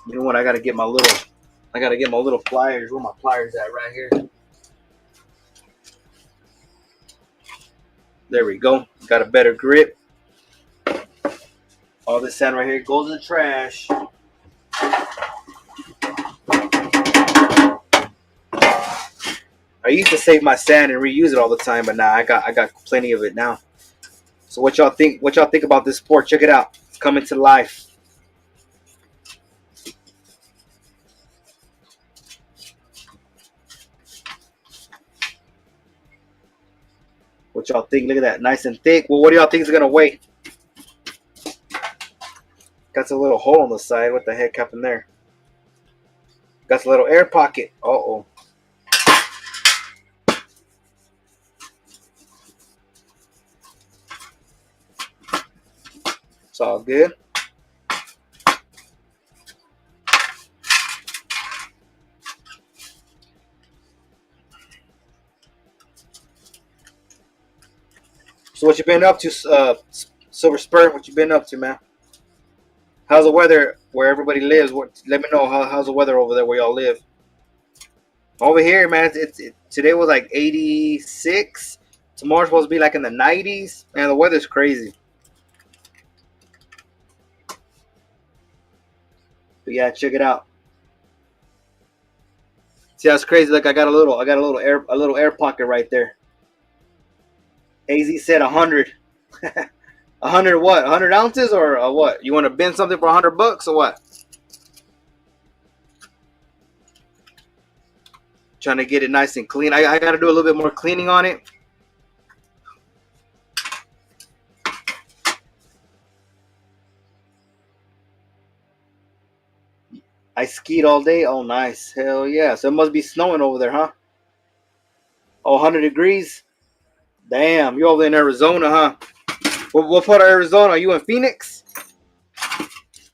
You know what? I gotta get my little pliers. Where my pliers at? Right here. There we go. Got a better grip. All this sand right here goes in the trash. I used to save my sand and reuse it all the time, but now I got plenty of it now. So what y'all think? What y'all think about this sport? Check it out. It's coming to life. What y'all think? Look at that, nice and thick. Well, what do y'all think is gonna weigh? Got a little hole on the side. What the heck happened there? Got a little air pocket. Uh-oh. It's all good. So what you been up to, Silver Spur? What you been up to, man? How's the weather where everybody lives? Let me know how's the weather over there where y'all live. Over here, man, today was like 86. Tomorrow's supposed to be like in the 90s. Man, the weather's crazy. But yeah, check it out. See, that's crazy. Like I got a little air pocket right there. AZ said 100. 100 what? 100 ounces or what? You want to bend something for $100 or what? Trying to get it nice and clean. I got to do a little bit more cleaning on it. I skied all day. Oh, nice. Hell yeah. So it must be snowing over there, huh? Oh, 100 degrees? Damn, you over there in Arizona, huh? What part of Arizona? Are you in Phoenix?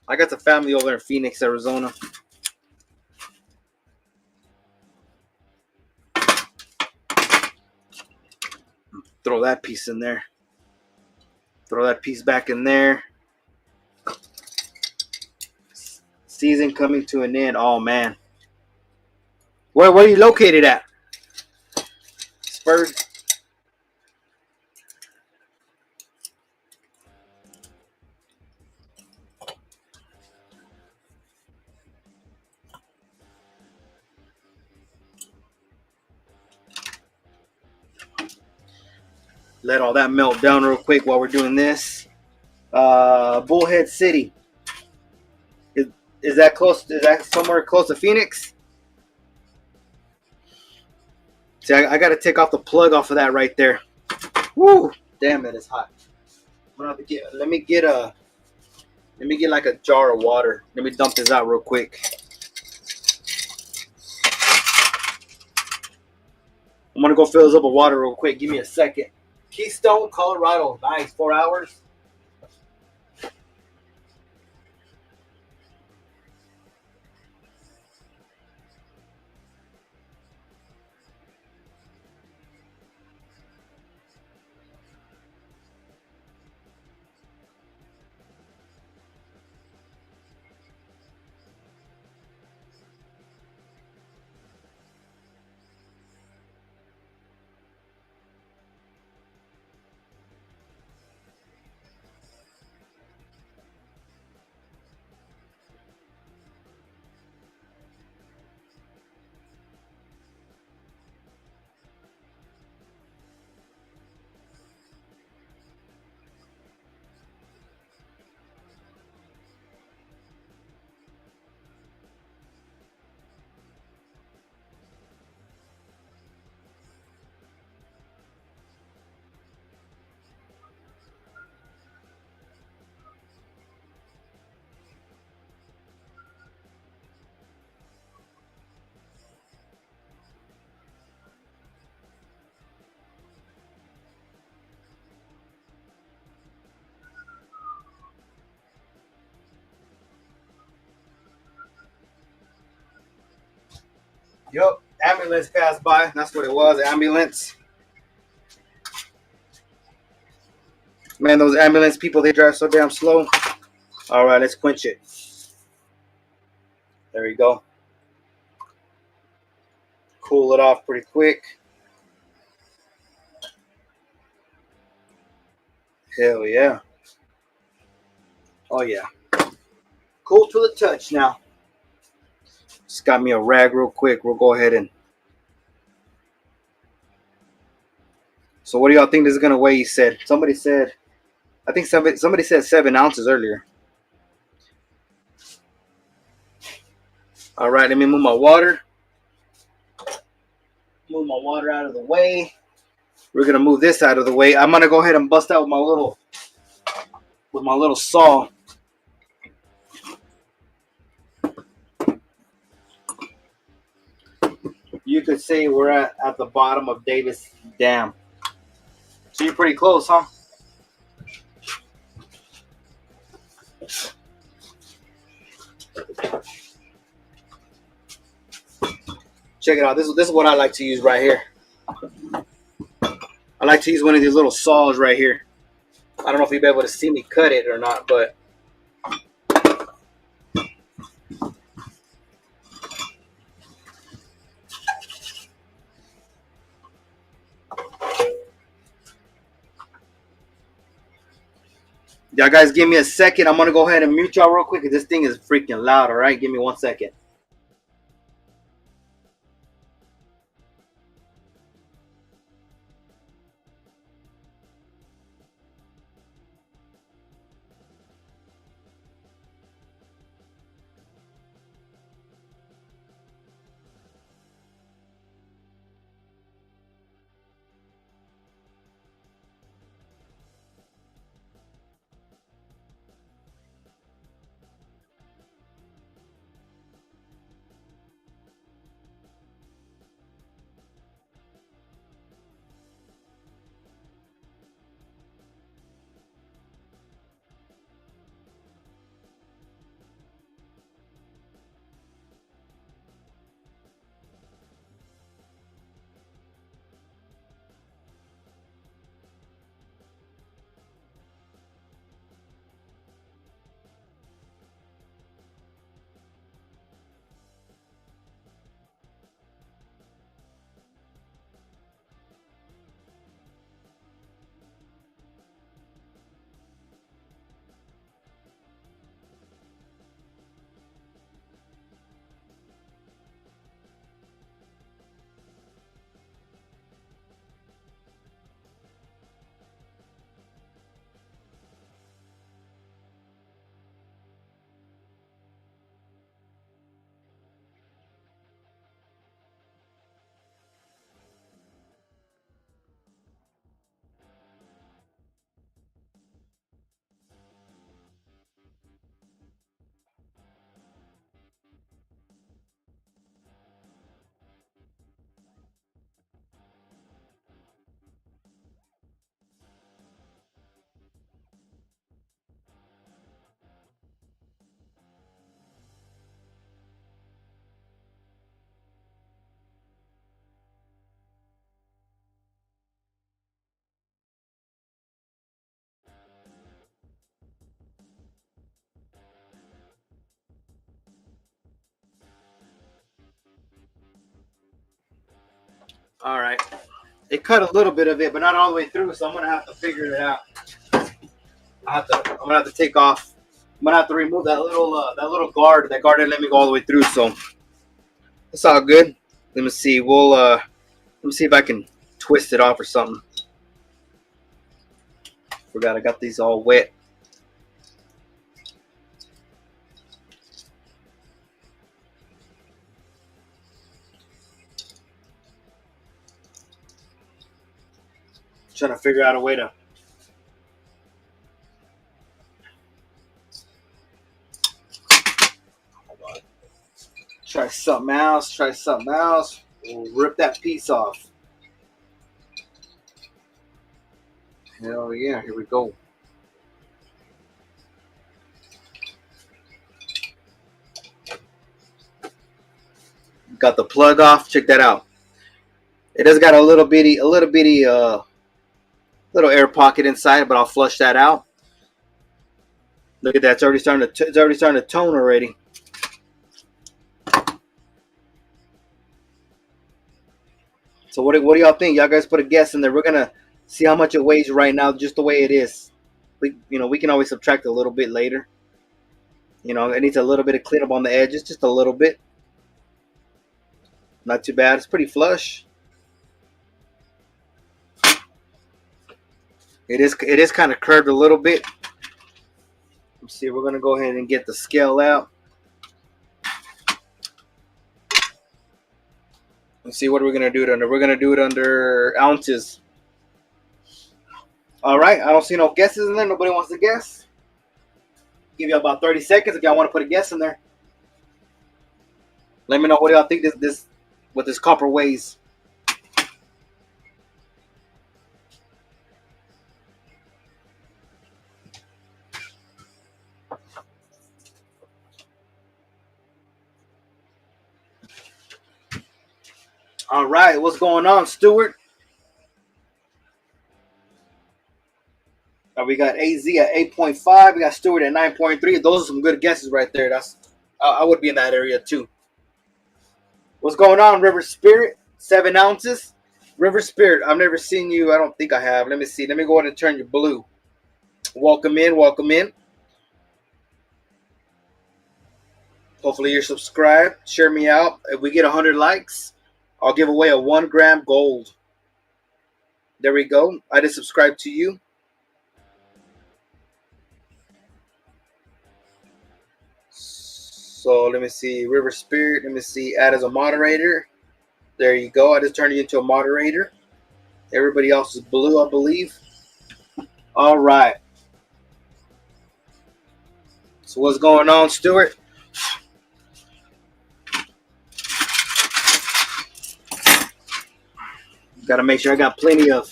I got the family over in Phoenix, Arizona. Throw that piece in there. Throw that piece back in there. Season coming to an end. Oh, man. Where are you located at? Spurs? Let all that melt down real quick while we're doing this. Bullhead City. Is that close? Is that somewhere close to Phoenix? See, I got to take off the plug off of that right there. Woo! Damn, it is hot. I'm gonna have to let me get like a jar of water. Let me dump this out real quick. I'm gonna go fill this up with water real quick. Give me a second. Keystone, Colorado. Nice. 4 hours. Yup, ambulance passed by. That's what it was, ambulance. Man, those ambulance people, they drive so damn slow. All right, let's quench it. There we go. Cool it off pretty quick. Hell yeah. Oh yeah. Cool to the touch now. Just got me a rag real quick. We'll go ahead and. So what do y'all think this is gonna weigh? He said. Somebody said. I think somebody said 7 ounces earlier. All right, let me move my water. Move my water out of the way. We're gonna move this out of the way. I'm gonna go ahead and bust out with my little saw. You could say we're at the bottom of Davis Dam. So you're pretty close, huh? Check it out. This is what I like to use right here. I like to use one of these little saws right here. I don't know if you'll be able to see me cut it or not, but y'all guys give me a second. I'm gonna go ahead and mute y'all real quick because this thing is freaking loud. All right, give me 1 second. All right. It cut a little bit of it, but not all the way through. So I'm gonna have to figure it out. I'm gonna have to take off. I'm gonna have to remove that little guard. That guard didn't let me go all the way through. So it's all good. Let me see. Let me see if I can twist it off or something. Forgot I got these all wet. Trying to figure out a way to. Try something else. Try something else. We'll rip that piece off. Hell yeah! Here we go. Got the plug off. Check that out. It has got a little bitty little air pocket inside, but I'll flush that out. Look at that. It's already starting to tone already. So what do y'all think? Y'all guys put a guess in there. We're gonna see how much it weighs right now, just the way it is. We can always subtract a little bit later. It needs a little bit of cleanup on the edges, just a little bit. Not too bad. It's pretty flush. It is kind of curved a little bit. Let's see. We're gonna go ahead and get the scale out. Let's see, what are we gonna do it under? We're gonna do it under ounces. All right. I don't see no guesses in there. Nobody wants to guess. Give you about 30 seconds if y'all want to put a guess in there. Let me know what y'all think what this copper weighs. All right, what's going on, Stuart? We got AZ at 8.5. We got Stuart at 9.3. Those are some good guesses right there. I would be in that area too. What's going on, River Spirit? 7 ounces. River Spirit, I've never seen you. I don't think I have. Let me see. Let me go ahead and turn you blue. Welcome in. Welcome in. Hopefully you're subscribed. Share me out. If we get 100 likes, I'll give away a 1 gram gold. There we go. I just subscribed to you. So let me see. River Spirit. Let me see. Add as a moderator. There you go. I just turned you into a moderator. Everybody else is blue, I believe. All right. So what's going on, Stuart? Got to make sure I got plenty of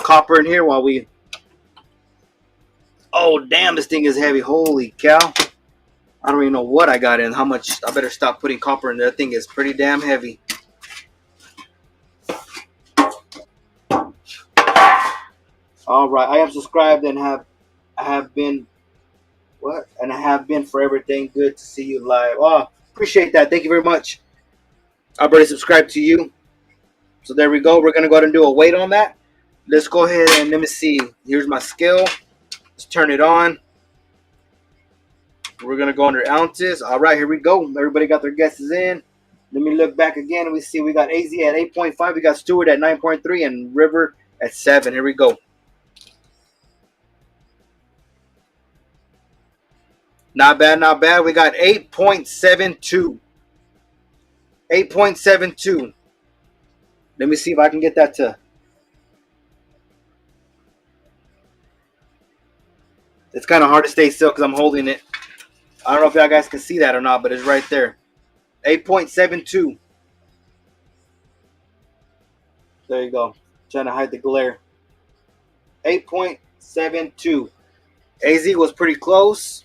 copper in here while we. Oh damn! This thing is heavy. Holy cow! I don't even know what I got in. How much? I better stop putting copper in there. That thing is pretty damn heavy. All right, I am subscribed and I have been for everything. Good to see you live. Oh, appreciate that. Thank you very much. I've already subscribed to you. So there we go. We're gonna go ahead and do a weight on that. Let's go ahead and let me see. Here's my scale. Let's turn it on. We're gonna go under ounces. All right, here we go. Everybody got their guesses in. Let me look back again and we see we got AZ at 8.5. We got Stuart at 9.3 and River at 7. Here we go. Not bad, not bad. We got 8.72. 8.72. Let me see if I can get that to. It's kind of hard to stay still because I'm holding it. I don't know if y'all guys can see that or not, but it's right there. 8.72. There you go. Trying to hide the glare. 8.72. AZ was pretty close.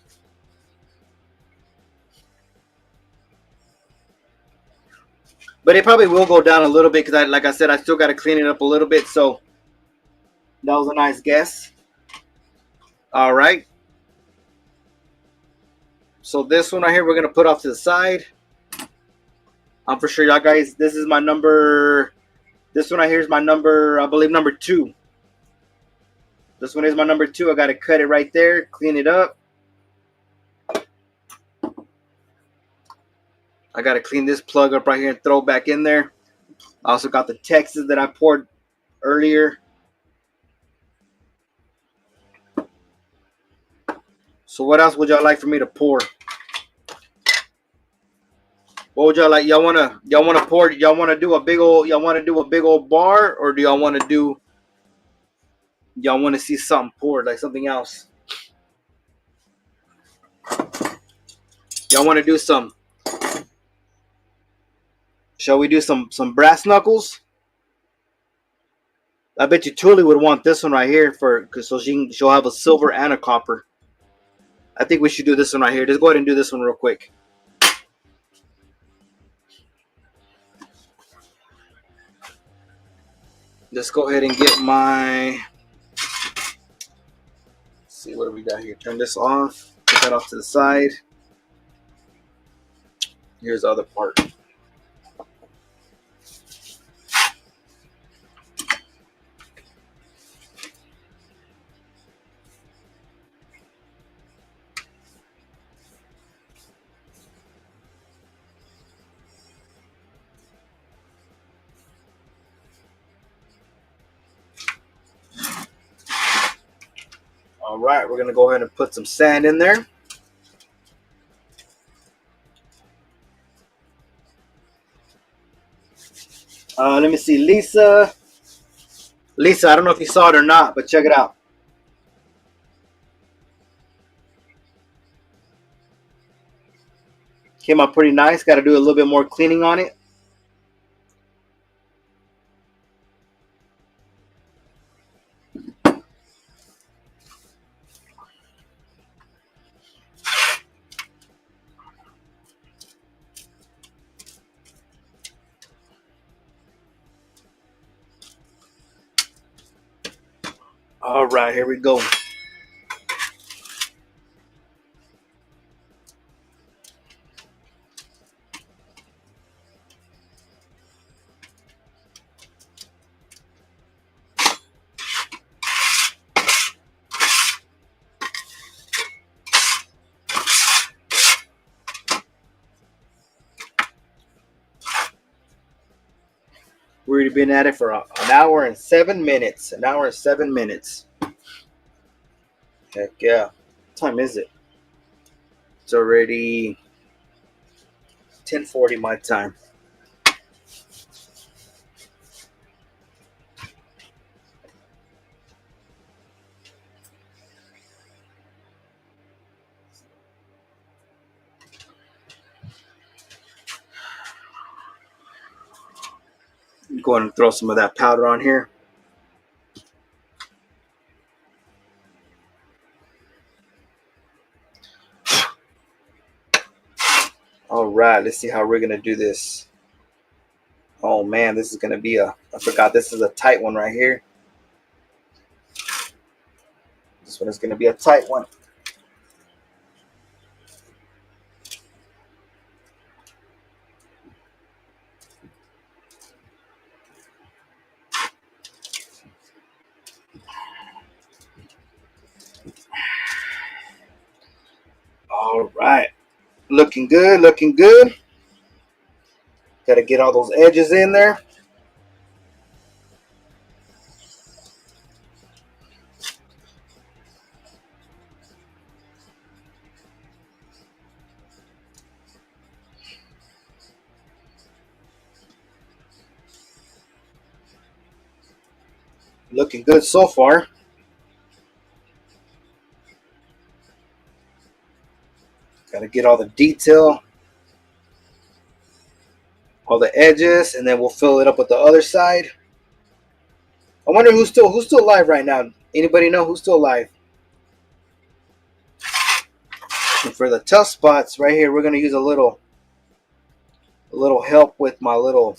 But it probably will go down a little bit because, like I said, I still got to clean it up a little bit. So that was a nice guess. All right. So this one right here, we're going to put off to the side. I'm for sure y'all guys, this is my number. This one right here is my number, I believe, number 2. This one is my number 2. I got to cut it right there, clean it up. I got to clean this plug up right here and throw it back in there. I also got the Texas that I poured earlier. So what else would y'all like for me to pour? What would y'all like? Y'all wanna pour? Y'all wanna do a big old bar, or do y'all wanna do? Y'all wanna see something poured, like something else? Y'all wanna do some? Shall we do some brass knuckles? I bet you Tuli would want this one right here so she'll have a silver and a copper. I think we should do this one right here. Just go ahead and do this one real quick. Let's go ahead and get my. Let's see what do we got here. Turn this off. Put that off to the side. Here's the other part. All right, we're gonna go ahead and put some sand in there. Let me see, Lisa. Lisa, I don't know if you saw it or not, but check it out. Came out pretty nice. Got to do a little bit more cleaning on it. All right, here we go. We've already been at it for an hour and 7 minutes. An hour and 7 minutes. Heck yeah. What time is it? It's already 10:40 my time. Go ahead and throw some of that powder on here. All right, let's see how we're gonna do this. Oh man, this is gonna be I forgot this is a tight one right here. This one is gonna be a tight one. All right, looking good, looking good. Got to get all those edges in there. Looking good so far. Got to get all the detail, all the edges, and then we'll fill it up with the other side. I wonder who's still alive right now. Anybody know who's still alive? And for the tough spots right here, we're gonna use a little help with my little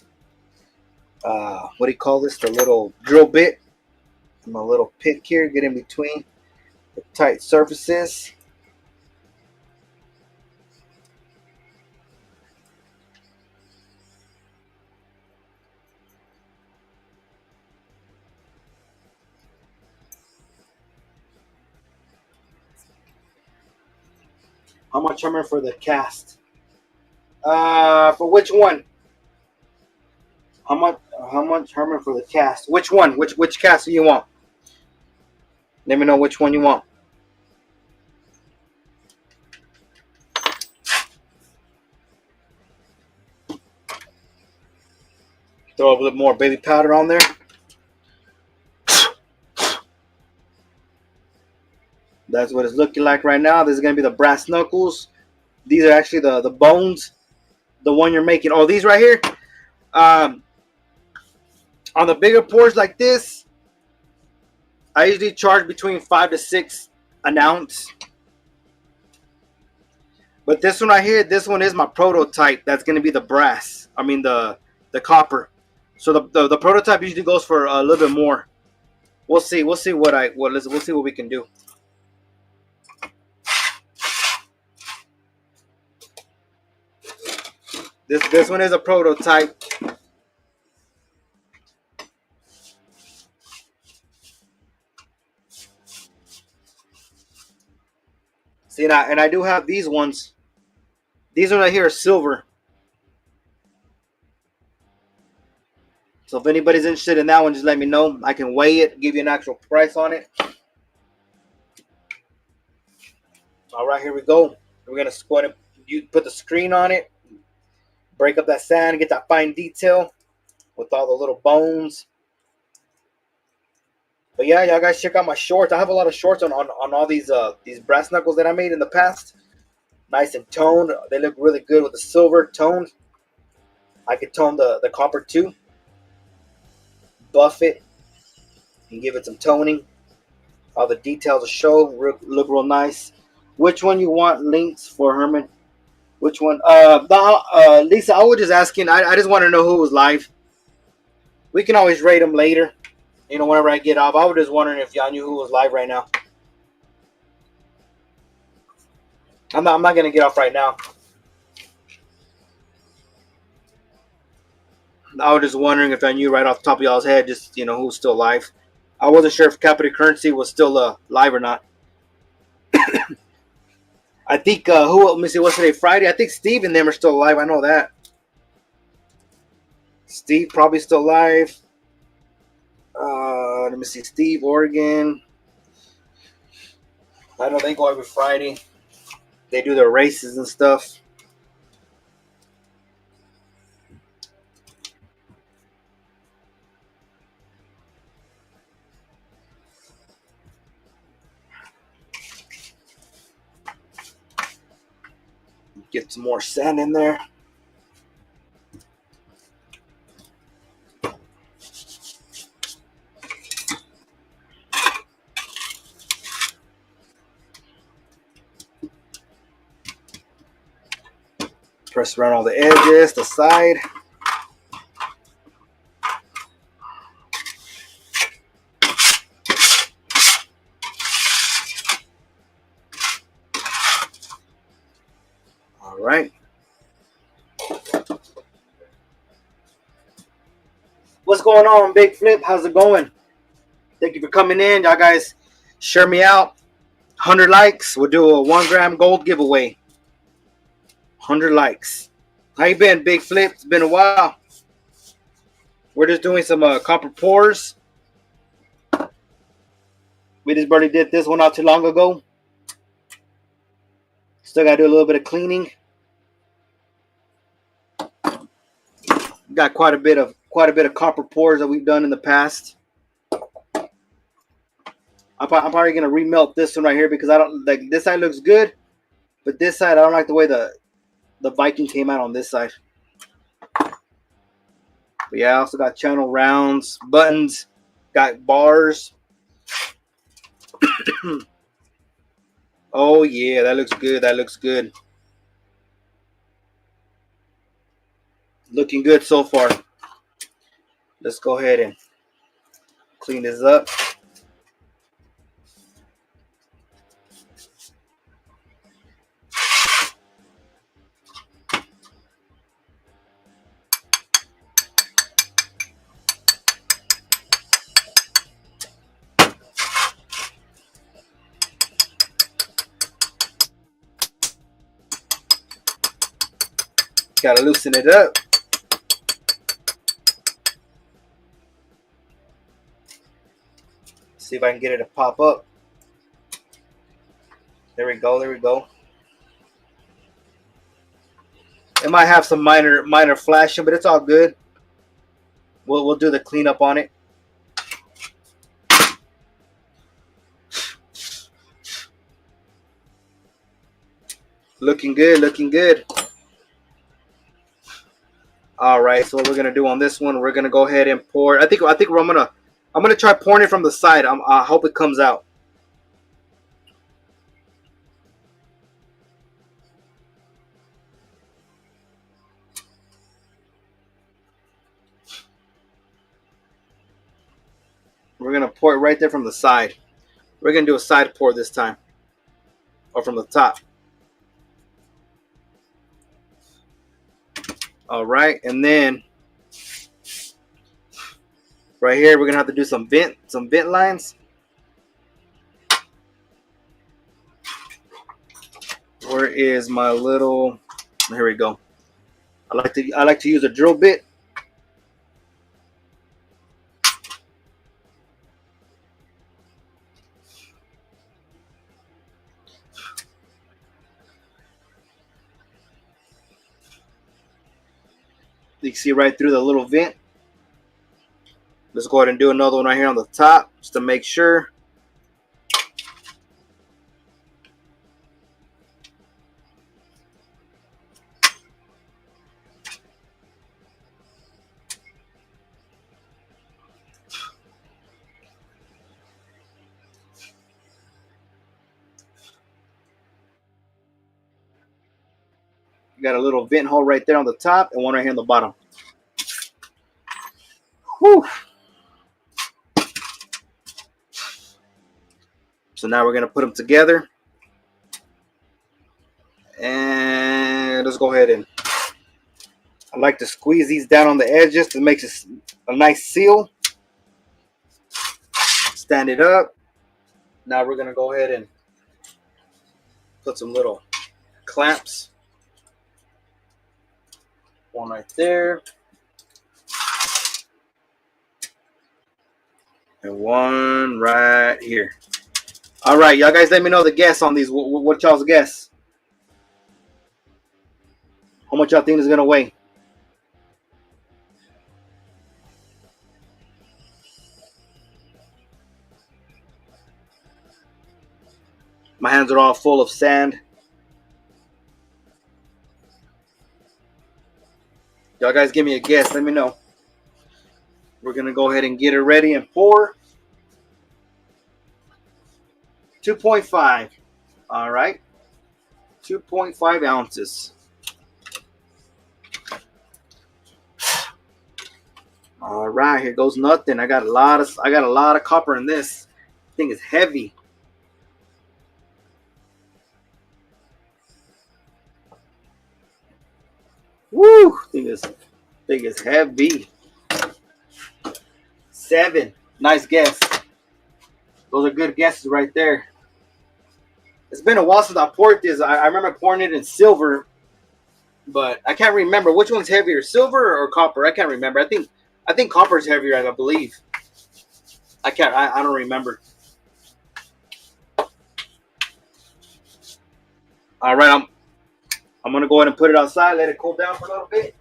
what do you call this? The little drill bit. My little pick here, get in between the tight surfaces. How much hammer for the cast? For which one? How much hammer for the cast? Which one? Which cast do you want? Let me know which one you want. Throw a little more baby powder on there. That's what it's looking like right now. This is going to be the brass knuckles. These are actually the bones. The one you're making. Oh, these right here. On the bigger pours like this, I usually charge between 5 to 6 an ounce. But this one right here, this one is my prototype. That's going to be the brass. I mean the copper. So the prototype usually goes for a little bit more. We'll see. We'll see we'll see what we can do. This one is a prototype. See, and I do have these ones. These one right here are silver. So if anybody's interested in that one, just let me know. I can weigh it, give you an actual price on it. All right, here we go. We're gonna go ahead and you put the screen on it, break up that sand, get that fine detail with all the little bones. But yeah, y'all guys check out my shorts. I have a lot of shorts on all these brass knuckles that I made in the past. Nice and toned. They look really good with the silver toned. I could tone the copper too. Buff it and give it some toning. All the details will show. Look real nice. Which one you want links for, Herman? Which one? Lisa, I was just asking. I just want to know who was live. We can always rate them later. You know, whenever I get off. I was just wondering if y'all knew who was live right now. I'm not gonna get off right now. I was just wondering if I knew right off the top of y'all's head, just who's still live. I wasn't sure if Capital Currency was still live or not. I think let me see, what's today? Friday. I think Steve and them are still alive. I know that. Steve probably still live. Let me see. Steve, Oregon. I know they go every Friday. They do their races and stuff. Get some more sand in there. Press around all the edges, the side. All right. What's going on, Big Flip? How's it going? Thank you for coming in. Y'all guys share me out. 100 likes. We'll do a 1 gram gold giveaway. 100 likes. How you been, Big Flip? It's been a while. We're just doing some copper pours. We just barely did this one not too long ago. Still gotta do a little bit of cleaning. Got quite a bit of copper pours that we've done in the past. I'm probably gonna remelt this one right here because I don't like this side looks good, but this side I don't like the way the Viking came out on this side. But yeah, I also got channel rounds, buttons, got bars. Oh yeah, that looks good. That looks good. Looking good so far. Let's go ahead and clean this up. Gotta loosen it up. See if I can get it to pop up. There we go. There we go. It might have some minor flashing, but it's all good. We'll do the cleanup on it. Looking good. Looking good. All right. So what we're gonna do on this one, we're gonna go ahead and pour. I'm gonna try pouring it from the side. I hope it comes out. we're gonna pour it right there from the side. We're gonna do a side pour this time, or from the top. All right, and then right here we're gonna have to do some vent lines. Where is my little? Here we go. I like to use a drill bit. You can see right through the little vent. Let's go ahead and do another one right here on the top just to make sure. You got a little vent hole right there on the top and one right here on the bottom. Whew. So now we're going to put them together. And let's go ahead and I like to squeeze these down on the edges to make it a nice seal. Stand it up. Now we're going to go ahead and put some little clamps. One right there. And one right here. All right, y'all guys let me know the guess on these. What y'all's guess? How much y'all think is going to weigh? My hands are all full of sand. Y'all guys give me a guess. Let me know. We're going to go ahead and get it ready and pour. 2.5. All right. 2.5 ounces. All right, here goes nothing. I got a lot of copper in this. Thing is heavy. Woo! Thing is heavy. 7. Nice guess. Those are good guesses right there. It's been a while since I poured this. I remember pouring it in silver, but I can't remember which one's heavier, silver or copper. I can't remember. I think copper is heavier, I believe. I don't remember. All right, I'm gonna go ahead and put it outside, let it cool down for a little bit.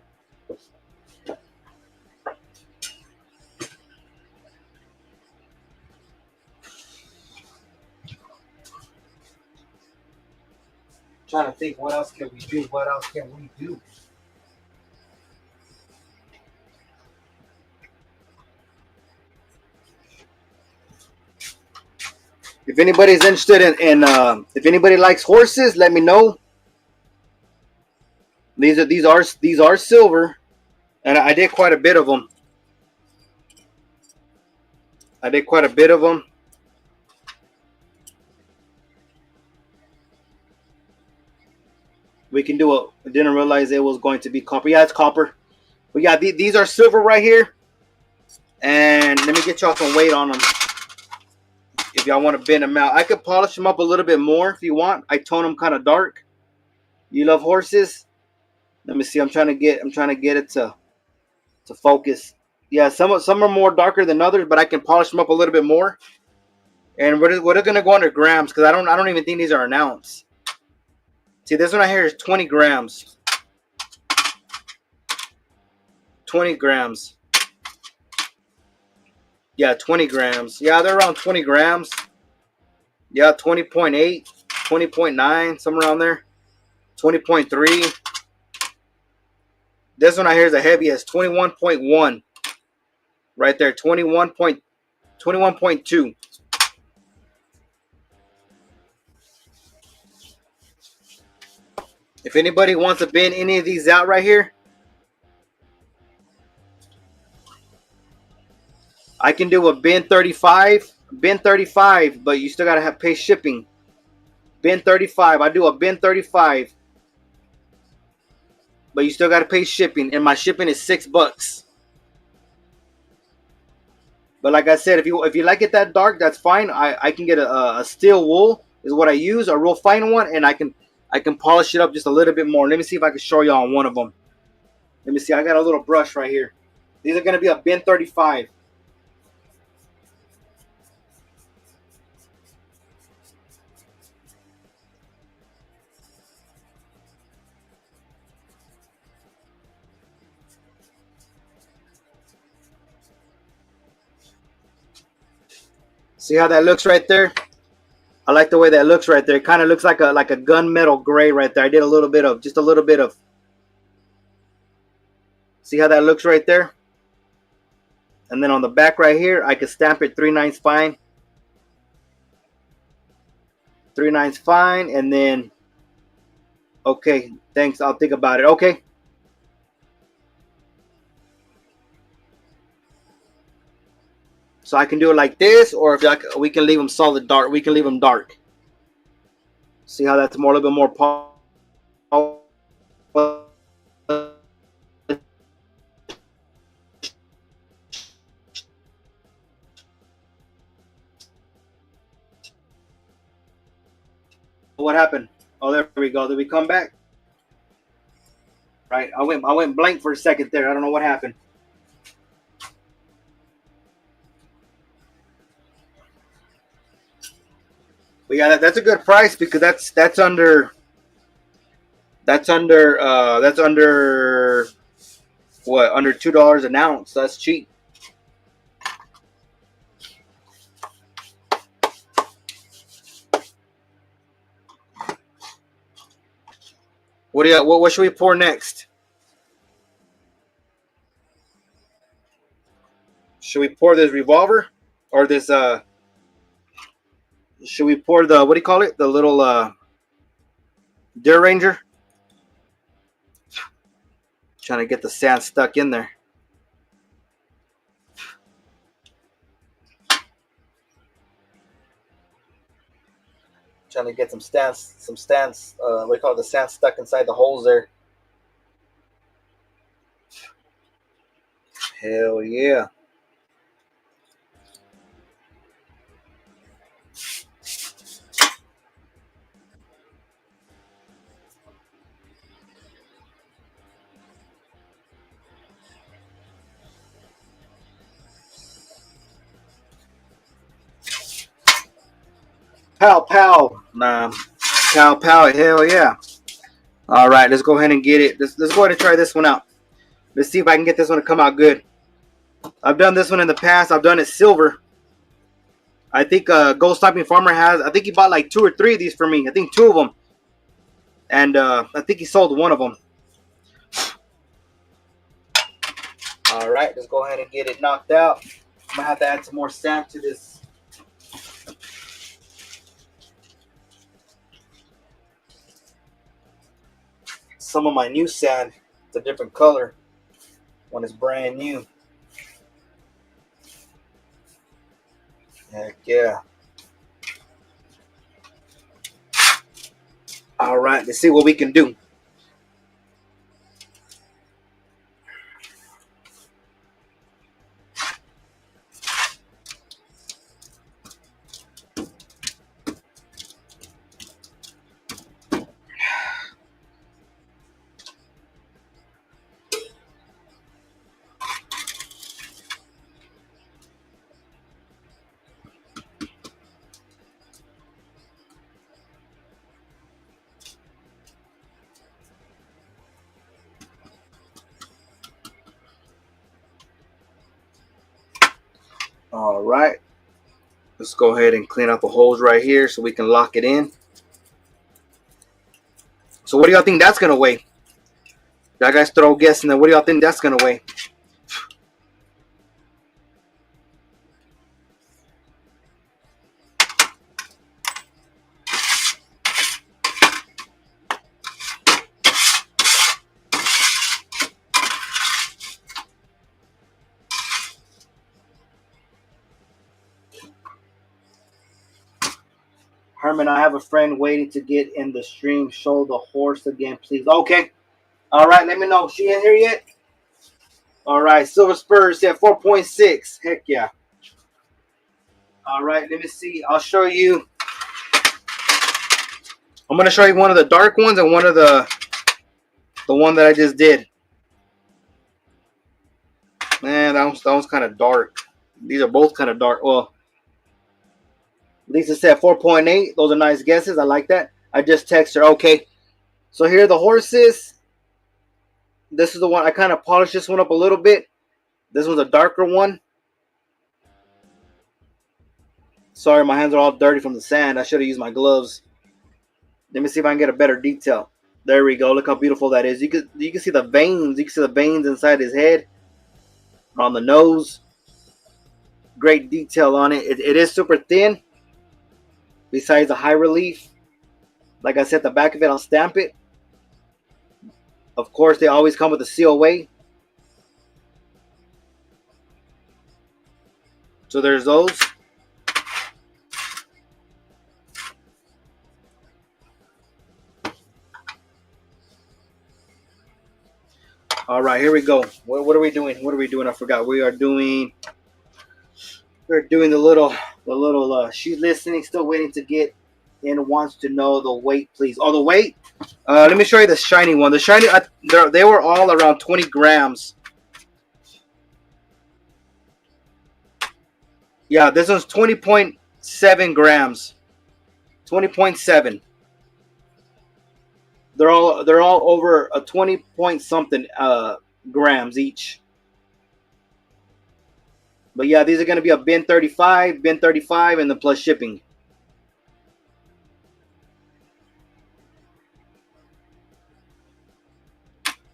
Trying to think, what else can we do? What else can we do? If anybody's interested in if anybody likes horses, let me know. These are silver, and I did quite a bit of them. We can do it. I didn't realize it was going to be copper. Yeah, it's copper. But yeah, these are silver right here. And let me get y'all some weight on them. If y'all want to bend them out, I could polish them up a little bit more if you want. I tone them kind of dark. You love horses? Let me see. I'm trying to get it to focus. Yeah, some are more darker than others, but I can polish them up a little bit more. And we're gonna go under grams because I don't even think these are an ounce. See, this one right here is 20 grams. 20 grams. Yeah, 20 grams. Yeah, they're around 20 grams. Yeah, 20.8, 20.9, somewhere around there. 20.3. This one right here is the heaviest, 21.1. Right there, 21.2. If anybody wants to bend any of these out right here, I can do a bin 35, but you still gotta pay shipping. Bin 35, I do a bin 35, but you still gotta pay shipping, and my shipping is $6. But like I said, if you like it that dark, that's fine. I can get a steel wool is what I use, a real fine one, and I can polish it up just a little bit more. Let me see if I can show you on one of them. Let me see. I got a little brush right here. These are gonna be a bin 35. See how that looks right there? I like the way that looks right there. It kind of looks like a gunmetal gray right there. I did a little bit of see how that looks right there? And then on the back right here, I could stamp it 3/9 fine. 3/9 fine, and then okay, thanks. I'll think about it. Okay. So I can do it like this, or if we can leave them solid dark. We can leave them dark. See how that's more a little bit more powerful. What happened? Oh, there we go. Did we come back? Right. I went blank for a second there. I don't know what happened. But yeah, that's a good price because that's under what, under $2 an ounce. That's cheap. What should we pour next? Should we pour this revolver or this should we pour the, what do you call it? The little Deer Ranger? Trying to get the sand stuck in there. Trying to get some stands, what do you call it? The sand stuck inside the holes there. Hell yeah. Pow pow. Nah. Pow pow. Hell yeah. All right, let's go ahead and get it. Let's go ahead and try this one out. Let's see if I can get this one to come out good. I've done this one in the past. I've done it silver. I think Gold Stomping Farmer has. I think he bought like 2 or 3 of these for me. I think 2 of them, and I think he sold 1 of them. All right, let's go ahead and get it knocked out. I'm gonna have to add some more sand to this. Some of my new sand, it's a different color when it's brand new. Heck yeah. All right, let's see what we can do. All right, let's go ahead and clean out the holes right here so we can lock it in. So what do y'all think that's gonna weigh? Y'all guys throw a guess in there. What do y'all think that's gonna weigh? Herman, I have a friend waiting to get in the stream. Show the horse again, please. Okay. All right. Let me know. She in here yet? All right. Silver Spurs at 4.6. Heck yeah. All right. Let me see. I'll show you. I'm going to show you one of the dark ones and one of the one that I just did. Man, that one's kind of dark. These are both kind of dark. Well, Lisa said 4.8. Those are nice guesses. I like that. I just text her. Okay. So here are the horses. This is the one. I kind of polished this one up a little bit. This one's a darker one. Sorry, my hands are all dirty from the sand. I should have used my gloves. Let me see if I can get a better detail. There we go. Look how beautiful that is. You can see the veins. You can see the veins inside his head, on the nose. Great detail on it. It is super thin. Besides the high relief, like I said, the back of it, I'll stamp it. Of course, they always come with a COA. So there's those. All right, here we go. What are we doing? What are we doing? I forgot. We're doing the little. She's listening, still waiting to get in. Wants to know the weight, please. Oh, the weight. Let me show you the shiny one. The shiny, they were all around 20 grams. Yeah, this one's 20.7 grams. 20.7. They're all over a 20 point something grams each. But yeah, these are going to be a bin 35, and then plus shipping.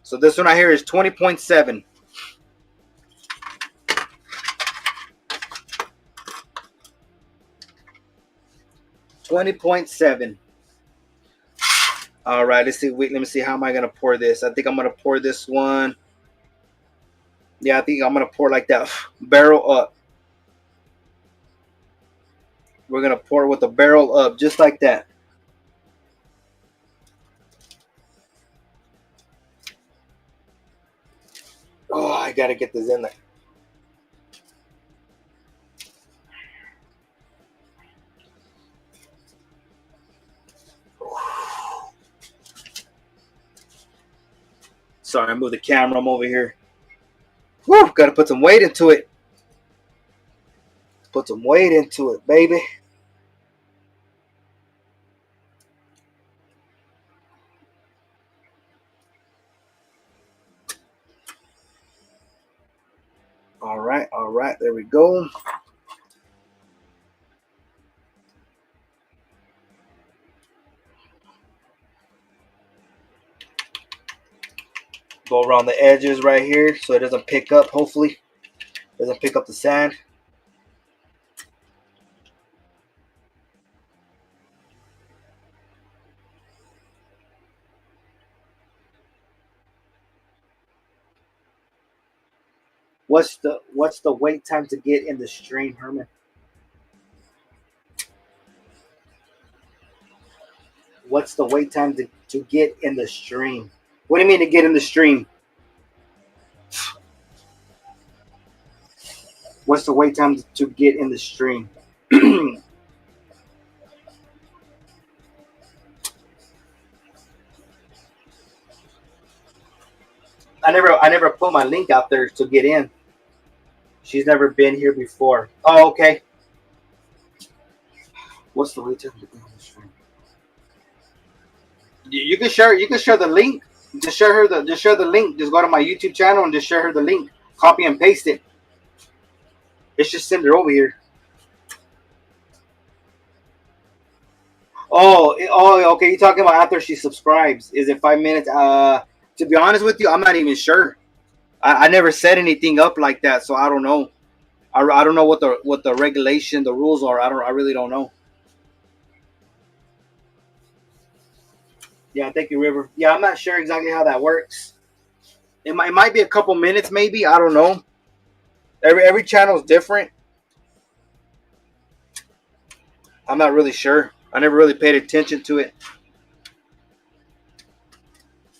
So this one right here is 20.7. $20.7. All right, let's see. Wait, let me see. How am I gonna pour this? I think I'm gonna pour this one. Yeah, I think I'm gonna pour like that, barrel up. We're gonna pour with the barrel up, just like that. Oh, I gotta get this in there. Sorry, I moved the camera. I'm over here. Whew, gotta put some weight into it. Put some weight into it, baby. All right, there we go. Go around the edges right here so it doesn't pick up, hopefully. Doesn't pick up the sand. What's the wait time to get in the stream, Herman? What's the wait time to get in the stream? What do you mean to get in the stream? What's the wait time to get in the stream? I never put my link out there to get in. She's never been here before. Oh, okay. What's the wait time to get in the stream? You can share the link. Just share the link. Just go to my YouTube channel and just share her the link. Copy and paste it. It's just send her over here. Oh, okay. You're talking about after she subscribes. Is it 5 minutes? To be honest with you, I'm not even sure. I never set anything up like that, so I don't know. I don't know what the regulation, the rules are. I really don't know. Yeah, thank you, River. Yeah, I'm not sure exactly how that works. It might be a couple minutes, maybe. I don't know. Every channel is different. I'm not really sure. I never really paid attention to it.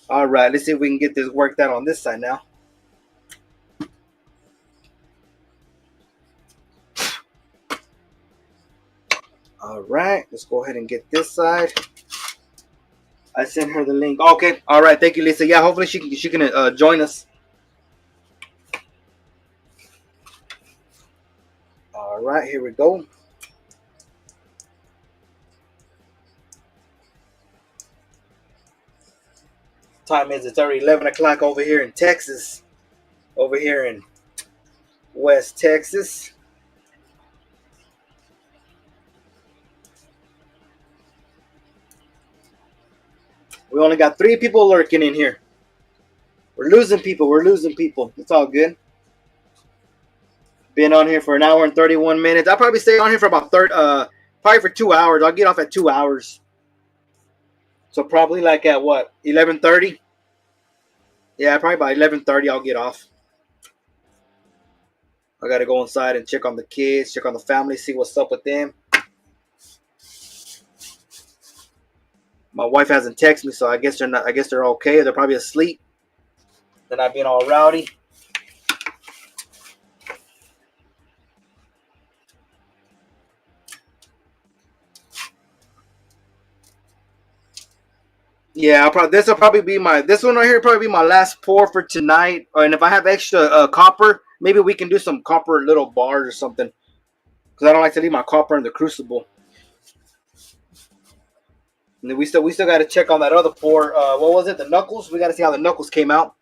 All right, let's see if we can get this worked out on this side now. All right, let's go ahead and get this side. I sent her the link. Okay, all right, thank you, Lisa. Yeah, hopefully she can join us. All right, here we go. Time is it's already 11 o'clock over here in Texas. Over here in West Texas. We only got 3 people lurking in here. We're losing people. We're losing people. It's all good. Been on here for an hour and 31 minutes. I'll probably stay on here for about probably for 2 hours. I'll get off at 2 hours. So probably like at what, 11:30? Yeah, probably by 11:30 I'll get off. I gotta go inside and check on the kids, check on the family, see what's up with them. My wife hasn't texted me, so I guess they're not. I guess they're okay. They're probably asleep. They're not being all rowdy. Yeah, this will probably be this one right here. Probably be my last pour for tonight. And if I have extra copper, maybe we can do some copper little bars or something. Because I don't like to leave my copper in the crucible. And then we still got to check on that other pour. What was it? The knuckles. We got to see how the knuckles came out.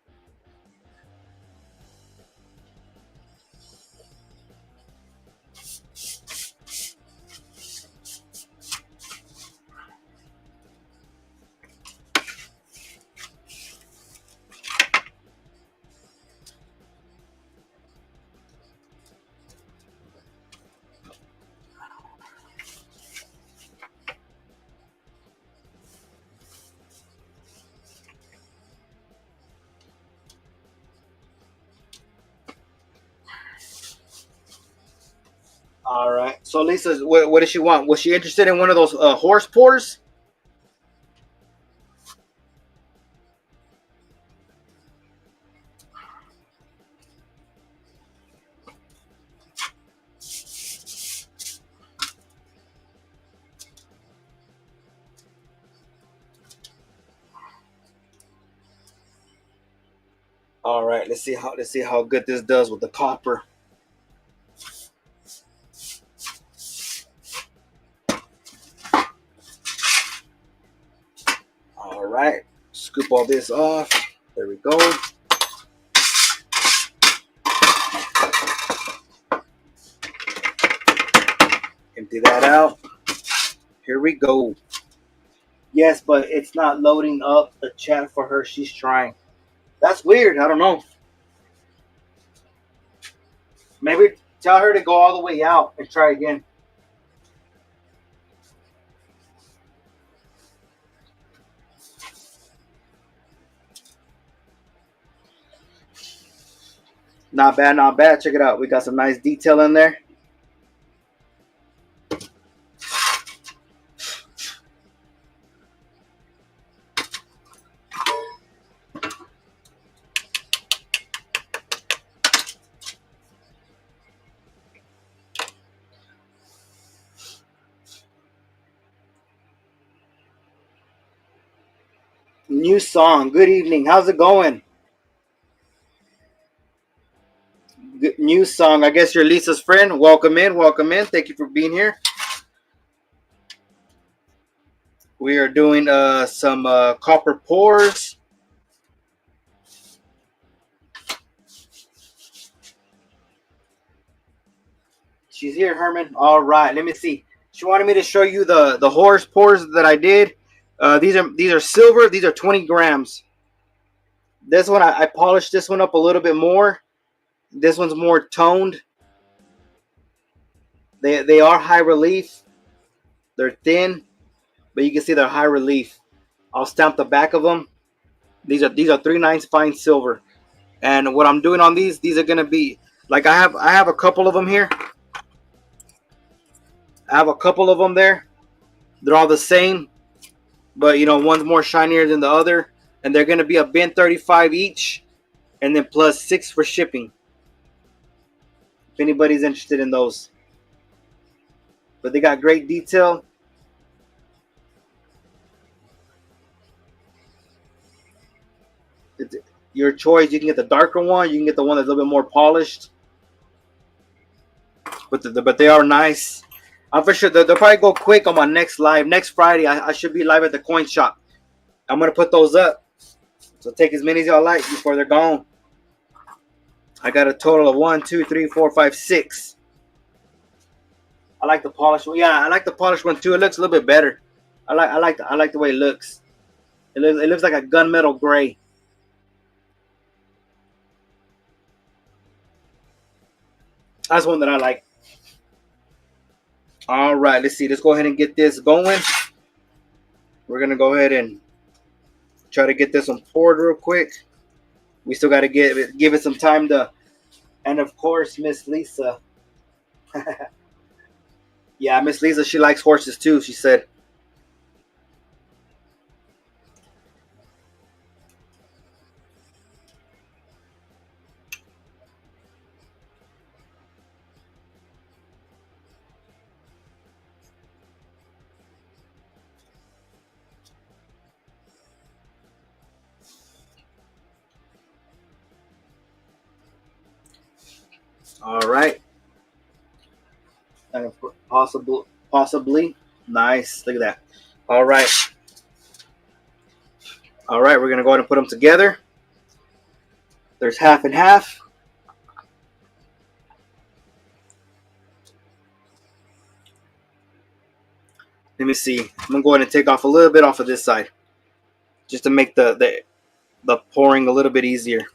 All right. So Lisa, what does she want? Was she interested in one of those horse pours? All right. Let's see how good this does with the copper. All right. Scoop all this off. There we go. Empty that out. Here we go. Yes, but it's not loading up the chat for her. She's trying. That's weird. I don't know. Maybe tell her to go all the way out and try again. Not bad, not bad. Check it out. We got some nice detail in there. New song. Good evening. How's it going? Good, new song. I guess you're Lisa's friend. Welcome in. Welcome in. Thank you for being here. We are doing some copper pours. She's here, Herman. All right. Let me see. She wanted me to show you the horse pours that I did. These are silver. These are 20 grams. This one I polished this one up a little bit more. This one's more toned. They are high relief. They're thin, but you can see they're high relief. I'll stamp the back of them. These are 3/9 fine silver. And what I'm doing on these are gonna be like I have a couple of them here. I have a couple of them there. They're all the same, but you know, one's more shinier than the other, and they're gonna be a bin 35 each, and then plus 6 for shipping. If anybody's interested in those, but they got great detail. It's your choice. You can get the darker one. You can get the one that's a little bit more polished. But they are nice. I'm for sure they'll probably go quick on my next live. Next Friday, I should be live at the coin shop. I'm gonna put those up. So take as many as y'all like before they're gone. I got a total of 1, 2, 3, 4, 5, 6. I like the polished one. Yeah, I like the polished one too. It looks a little bit better. I like the way it looks. It looks like a gunmetal gray. That's one that I like. All right, let's see. Let's go ahead and get this going. We're gonna go ahead and try to get this one poured real quick. We still got to give it some time to. And of course, Miss Lisa. Yeah, Miss Lisa, she likes horses too. She said. All right. And possibly. Nice. Look at that. All right. All right. We're gonna go ahead and put them together. There's half and half. Let me see. I'm gonna go ahead and take off a little bit off of this side, just to make the pouring a little bit easier.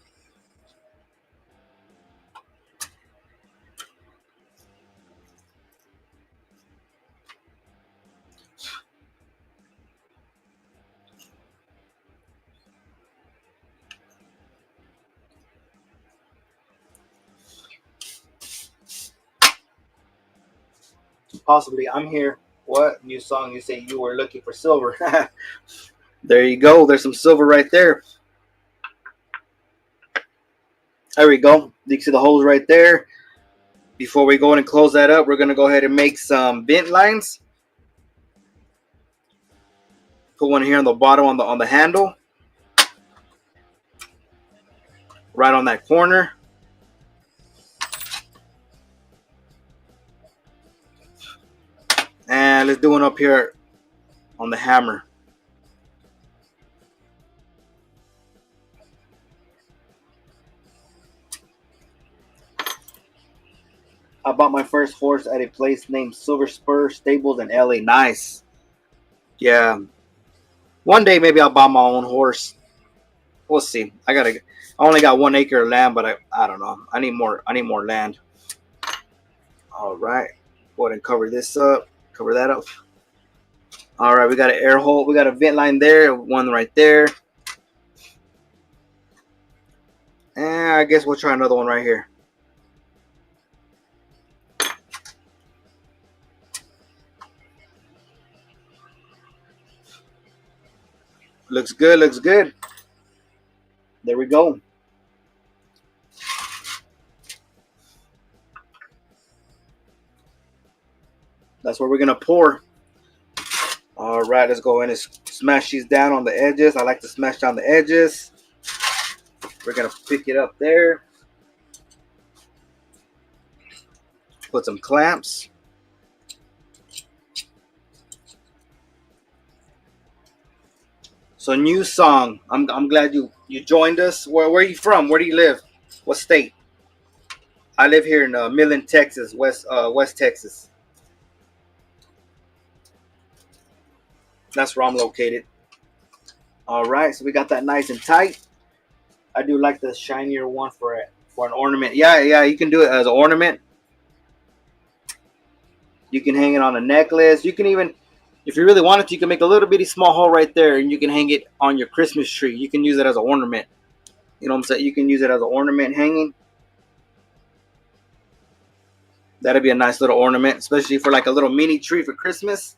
Possibly. I'm here. What new song? You say you were looking for silver? There you go. There's some silver right there. There we go. You can see the holes right there. Before we go in and close that up, we're gonna go ahead and make some vent lines. Put one here on the bottom on the handle, right on that corner. And let's do one up here on the hammer. I bought my first horse at a place named Silver Spur Stables in LA. Nice. Yeah. One day maybe I'll buy my own horse. We'll see. I only got 1 acre of land, but I don't know. I need more land. All right. Go ahead and cover this up. Cover that up. All right, we got an air hole. We got a vent line there, one right there. And I guess we'll try another one right here. Looks good, looks good. There we go. That's where we're gonna pour. All right, let's go in and smash these down on the edges. I like to smash down the edges. We're gonna pick it up there. Put some clamps. So new song. I'm glad you joined us. Where are you from? Where do you live? What state? I live here in Midland, Texas, West Texas. That's where I'm located. All right, so we got that nice and tight. I do like the shinier one for an ornament. Yeah, you can do it as an ornament. You can hang it on a necklace. You can even, if you really wanted to, you can make a little bitty small hole right there, and you can hang it on your Christmas tree. You can use it as an ornament. You know what I'm saying? You can use it as an ornament hanging. That'd be a nice little ornament, especially for like a little mini tree for Christmas.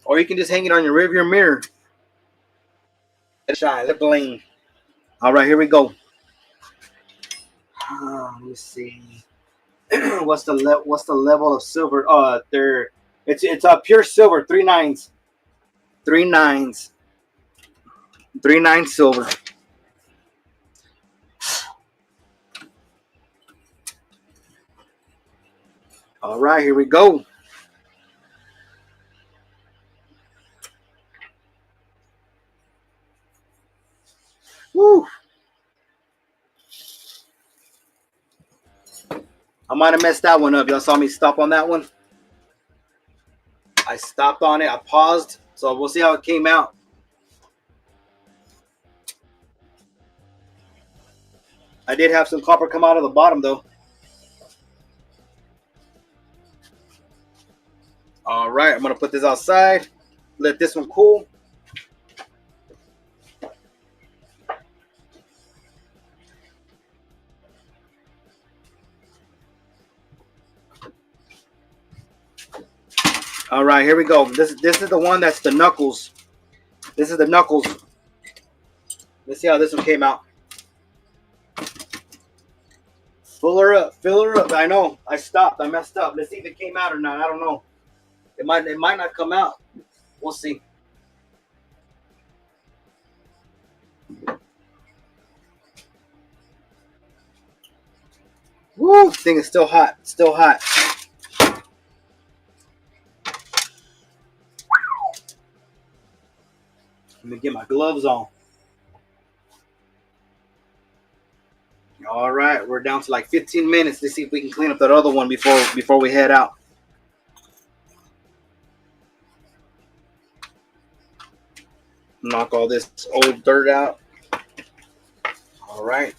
Or you can just hang it on your rearview mirror. Let it shine, let it bling. All right, here we go. Let me see. What's the level of silver? It's a pure silver, 3 9s, 3 9s, 3 9 silver. All right, here we go. Woo! I might have messed that one up. Y'all saw me stop on that one. I stopped on it. I paused. So we'll see how it came out. I did have some copper come out of the bottom though. All right, I'm gonna put this outside. Let this one cool. All right, here we go. This is the one that's the knuckles. This is the knuckles. Let's see how this one came out. Fill her up, fill her up. I know, I stopped, I messed up. Let's see if it came out or not. I don't know. It might not come out. We'll see. Woo! This thing is still hot. Still hot. Let me get my gloves on. All right, we're down to like 15 minutes. Let's see if we can clean up that other one before we head out. Knock all this old dirt out. All right.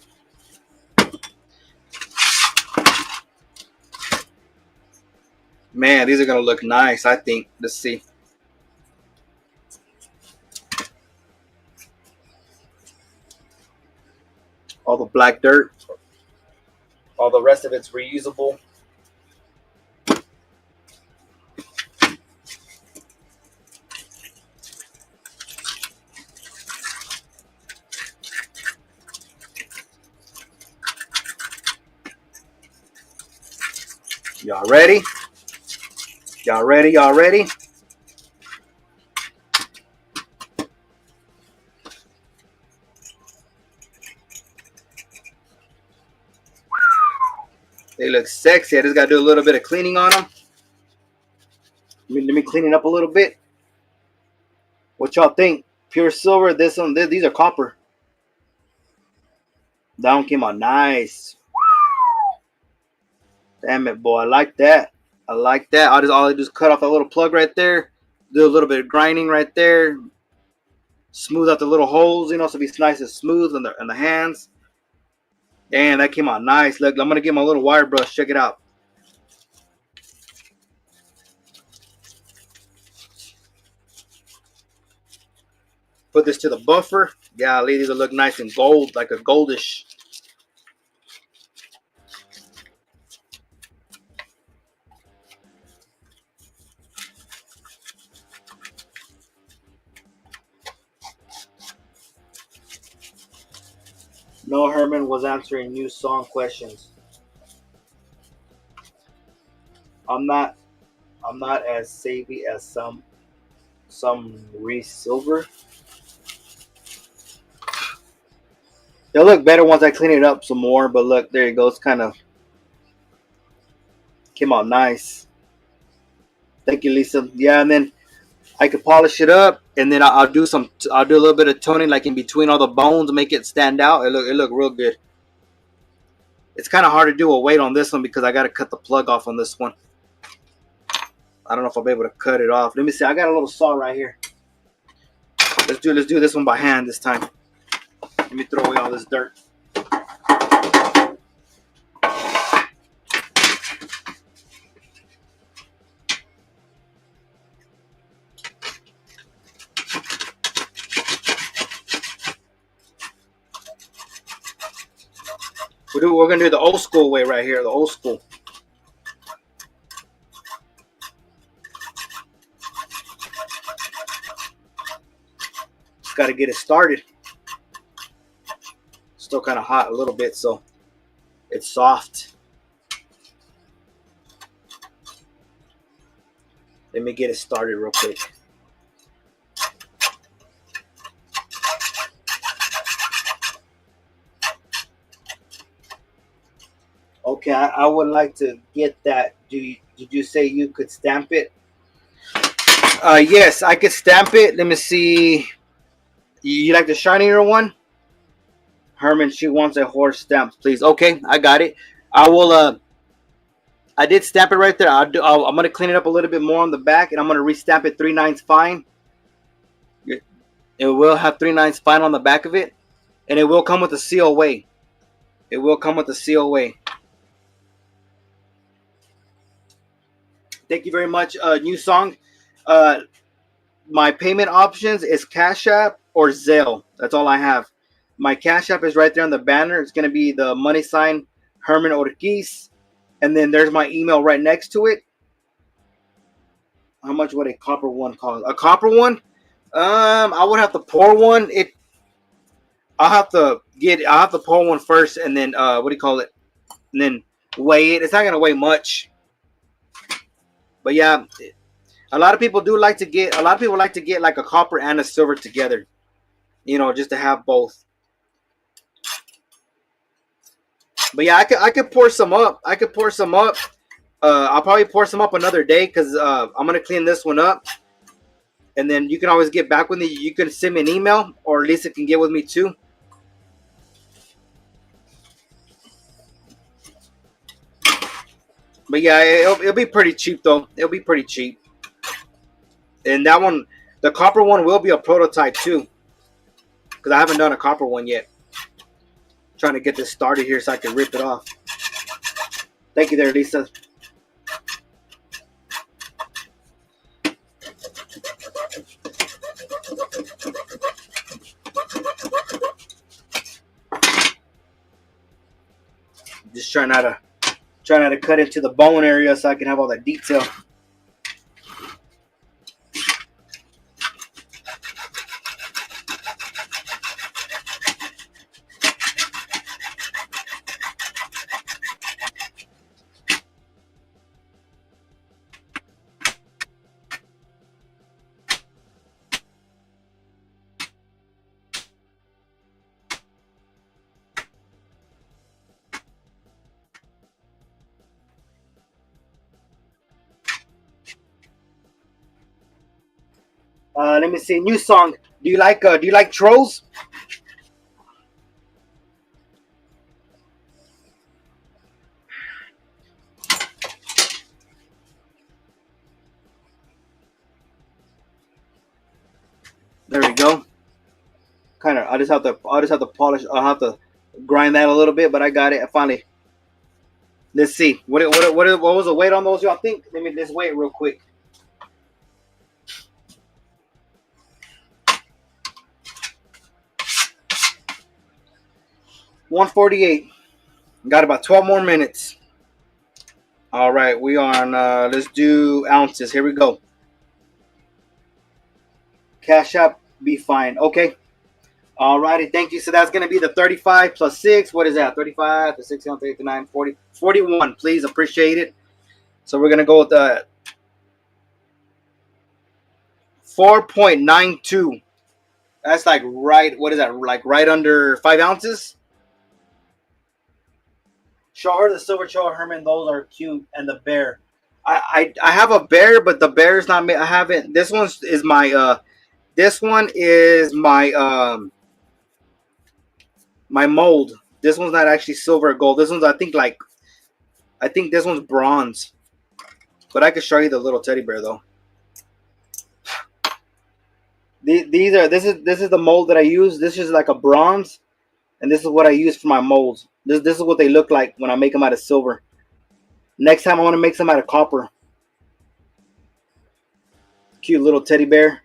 Man, these are gonna look nice, I think. Let's see. All the black dirt. All the rest of it's reusable. Y'all ready? Y'all ready? Y'all ready? They look sexy. I just gotta do a little bit of cleaning on them. Let me clean it up a little bit. What y'all think? Pure silver. This one. These are copper. That one came out nice. Damn it, boy. I like that. I like that. All I do is cut off that little plug right there. Do a little bit of grinding right there. Smooth out the little holes, you know, so it's nice and smooth on the hands. Damn, that came out nice. Look, I'm gonna get my little wire brush. Check it out. Put this to the buffer. Yeah, these will look nice and gold, like a goldish. No, Herman was answering new song questions. I'm not as savvy as some Reese Silver. They'll look better once I clean it up some more, but look, there you go. It's kind of came out nice. Thank you, Lisa. Yeah, and then I could polish it up, and then I'll do a little bit of toning, like in between all the bones, make it stand out. It look real good. It's kind of hard to do a weight on this one because I got to cut the plug off on this one. I don't know if I'll be able to cut it off. Let me see. I got a little saw right here. Let's do this one by hand this time. Let me throw away all this dirt. We're gonna do the old school way right here, the old school. got to get it started. Still kind of hot a little bit, so it's soft. Let me get it started real quick. Okay, I would like to get that. Did you say you could stamp it? Yes, I could stamp it. Let me see. You like the shinier one? Herman, she wants a horse stamp, please. Okay, I got it. I will. I did stamp it right there. I'm gonna clean it up a little bit more on the back, and I'm gonna restamp it 3/9 fine. It will have 3/9 fine on the back of it, and it will come with a COA. It will come with a COA. Thank you very much. New song. My payment options is Cash App or Zelle. That's all I have. My Cash App is right there on the banner. It's gonna be the money sign Herman Ortiz, and then there's my email right next to it. How much would a copper one cost? A copper one? I would have to pour one. I'll have to pour one first, and then what do you call it? And then weigh it. It's not gonna weigh much, but yeah, a lot of people like to get like a copper and a silver together. Just to have both. But yeah, I could pour some up. I'll probably pour some up another day because I'm gonna clean this one up, and then you can always get back with me. You can send me an email, or Lisa can get with me too. But yeah, it'll be pretty cheap though. It'll be pretty cheap. And that one, the copper one, will be a prototype too, because I haven't done a copper one yet. I'm trying to get this started here so I can rip it off. Thank you there, Lisa. Just trying not to cut into the bone area so I can have all that detail. Let me see. New song. Do you like trolls? There we go. Kind of. I just have to polish. I'll have to grind that a little bit, but I got it. I finally. Let's see. What was the weight on those? Y'all think? Let me just weigh it real quick. 148. Got about 12 more minutes. All right, we are on. Let's do ounces. Here we go. Cash App, be fine. Okay. All righty, thank you. So that's going to be the 35 plus 6. What is that? 35 to 6, 39, 40, 41. Please, appreciate it. So we're going to go with the 4.92. That's like what is that? Like right under 5 ounces? Show her the silver show Herman. Those are cute. And the bear. I have a bear, but the bear is not. I haven't. This one is my. This one is my my mold. This one's not actually silver or gold. This one's I think this one's bronze. But I can show you the little teddy bear though. This is the mold that I use. This is like a bronze, and this is what I use for my molds. This is what they look like when I make them out of silver. Next time I want to make some out of copper. Cute little teddy bear.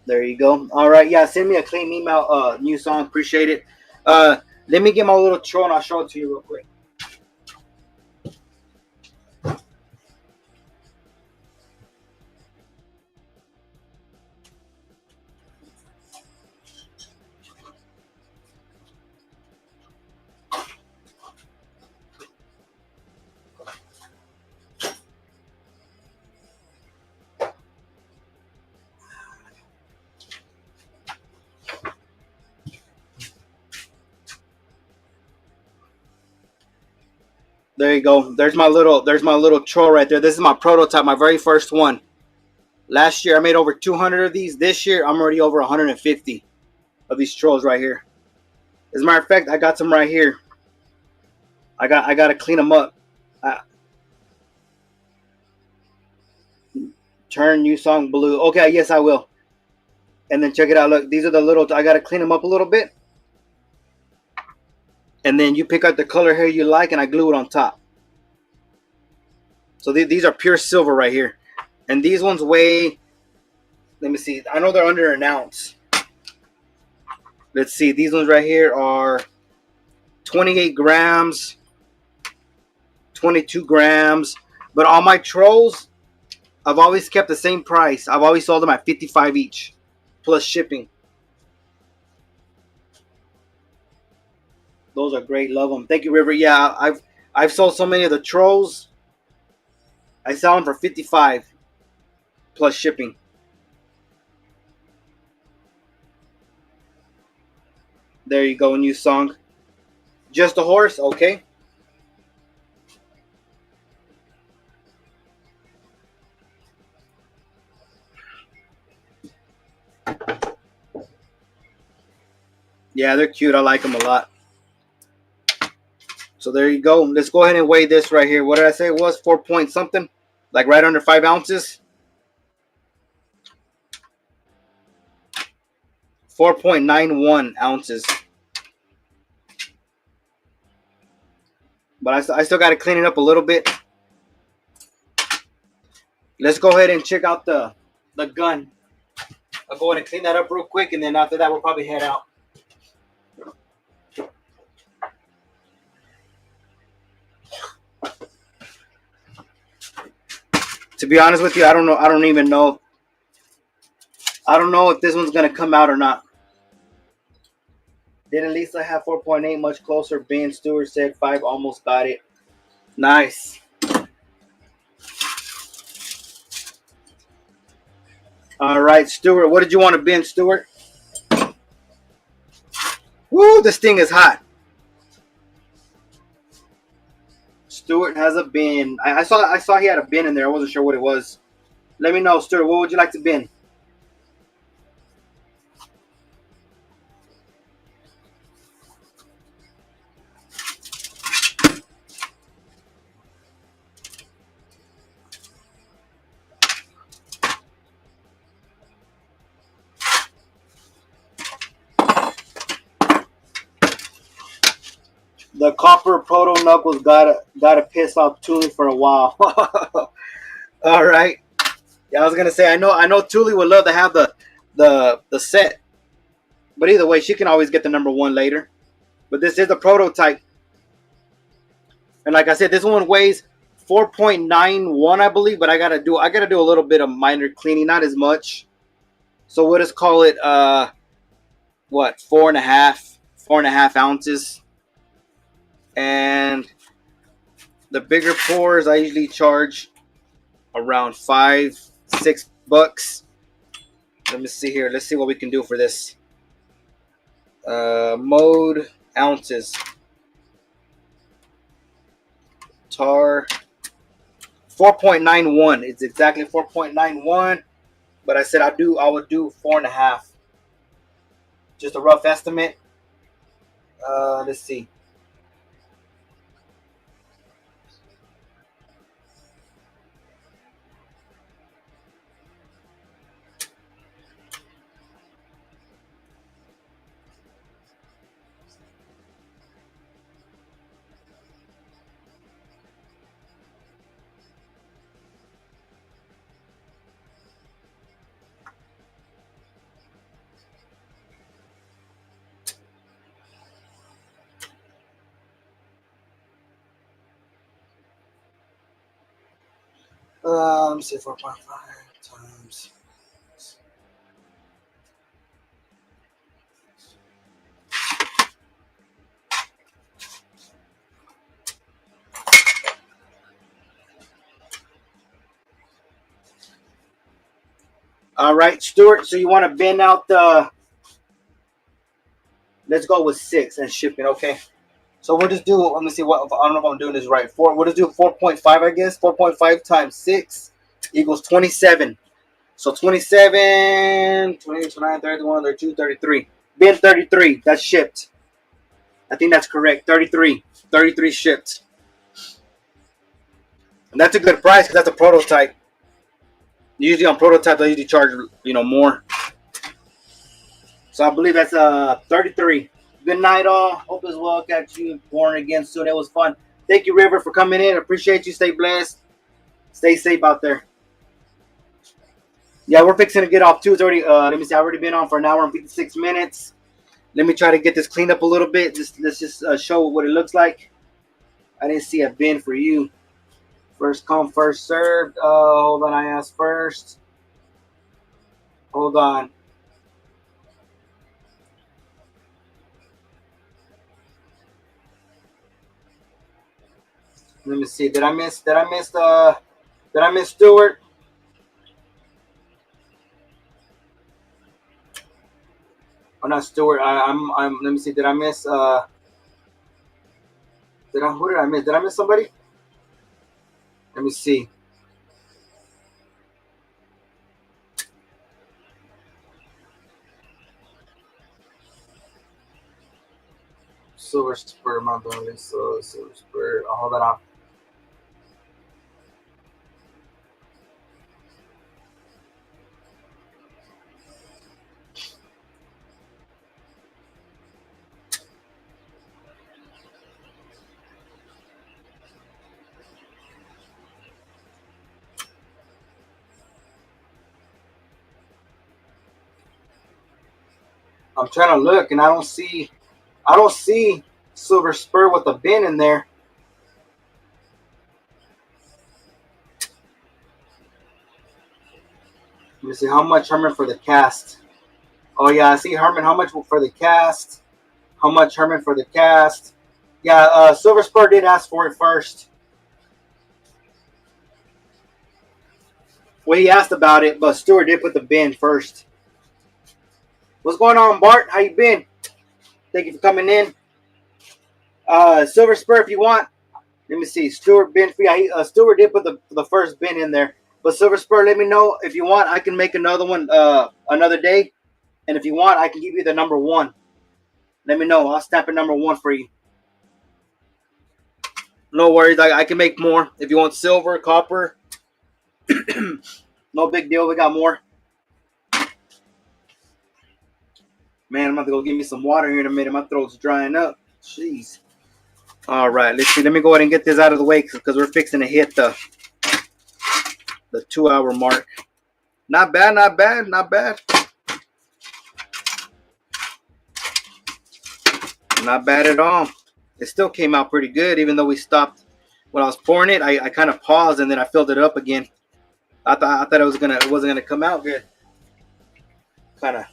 There you go. All right, yeah. Send me a clean email. New song, appreciate it. Let me get my little troll and I'll show it to you real quick. There you go. There's my little troll right there. This is my prototype, my very first one. Last year I made over 200 of these. This year I'm already over 150 of these trolls right here. As a matter of fact, I got some right here. I got to clean them up. Turn new song blue. Okay, yes I will. And then check it out. Look, these are the little. I got to clean them up a little bit. And then you pick out the color hair you like, and I glue it on top. So these are pure silver right here. And these ones weigh, let me see, I know they're under an ounce. Let's see, these ones right here are 28 grams, 22 grams. But all my trolls, I've always kept the same price. I've always sold them at 55 each, plus shipping. Those are great, love them. Thank you, River. Yeah, I've sold so many of the trolls. I sell them for 55 plus shipping. There you go, new song. Just a horse, okay. Yeah, they're cute. I like them a lot. So there you go. Let's go ahead and weigh this right here. What did I say it was? 4 point something? Like right under 5 ounces? 4.91 ounces. But I still got to clean it up a little bit. Let's go ahead and check out the gun. I'll go ahead and clean that up real quick, and then after that we'll probably head out. To be honest with you, I don't know. I don't even know. I don't know if this one's gonna come out or not. Didn't Lisa have 4.8 much closer? Ben Stewart said 5, almost got it. Nice. All right, Stewart. What did you want to Ben Stewart? Woo, this thing is hot. Stewart has a bin. I saw he had a bin in there. I wasn't sure what it was. Let me know, Stewart. What would you like to bin? The copper proto knuckles gotta piss off Thule for a while. All right. Yeah, I was gonna say I know Thule would love to have the set, but either way, she can always get the number 1 later. But this is the prototype, and like I said, this one weighs 4.91, I believe. But I gotta do a little bit of minor cleaning, not as much. So we'll just call it 4.5 ounces. And the bigger pours I usually charge around $5-6. Let me see here. Let's see what we can do for this. Mode ounces. Tar 4.91. It's exactly 4.91. But I said I would do 4.5. Just a rough estimate. Let's see. Let me see, 4.5 times. All right, Stuart. So you want to bin out the? Let's go with 6 and shipping. Okay. So we'll just do. Let me see what. I don't know if I'm doing this right. We'll just do 4.5. I guess 4.5 times 6 equals 27. So 27, 20, 29, 31, 32, 33. Bin 33. That's shipped. I think that's correct. 33. 33 shipped. And that's a good price because that's a prototype. Usually on prototypes, I usually charge more. So I believe that's 33. Good night, all. Hope as well. Catch you born again soon. It was fun. Thank you, River, for coming in. Appreciate you. Stay blessed. Stay safe out there. Yeah, we're fixing to get off too. It's already. Let me see. I've already been on for an hour and 56 minutes. Let me try to get this cleaned up a little bit. Let's just show what it looks like. I didn't see a bin for you. First come, first served. Hold on. I asked first. Hold on. Let me see. Did I miss Stewart? Oh, not Stewart. I'm. Let me see. Did I miss? Who did I miss? Did I miss somebody? Let me see. Silver Spur, my bad. So Silver Spur. I'll hold that on. I'm trying to look, and I don't see Silver Spur with a bin in there. Let me see how much Herman for the cast. Oh yeah, I see Herman. How much for the cast? How much Herman for the cast? Yeah, Silver Spur did ask for it first. Well, he asked about it, but Stewart did put the bin first. What's going on, Bart? How you been? Thank you for coming in. Silver Spur, if you want. Let me see. Stewart bin for you. Stewart did put the first bin in there. But Silver Spur, let me know if you want. I can make another one another day. And if you want, I can give you the number 1. Let me know. I'll stamp it number 1 for you. No worries. I can make more. If you want silver, copper, no big deal. We got more. Man, I'm about to go get me some water here in a minute. My throat's drying up. Jeez. All right. Let's see. Let me go ahead and get this out of the way because we're fixing to hit the 2-hour mark. Not bad. Not bad. Not bad. Not bad at all. It still came out pretty good, even though we stopped when I was pouring it. I kind of paused and then I filled it up again. I thought it wasn't gonna come out good. Kind of.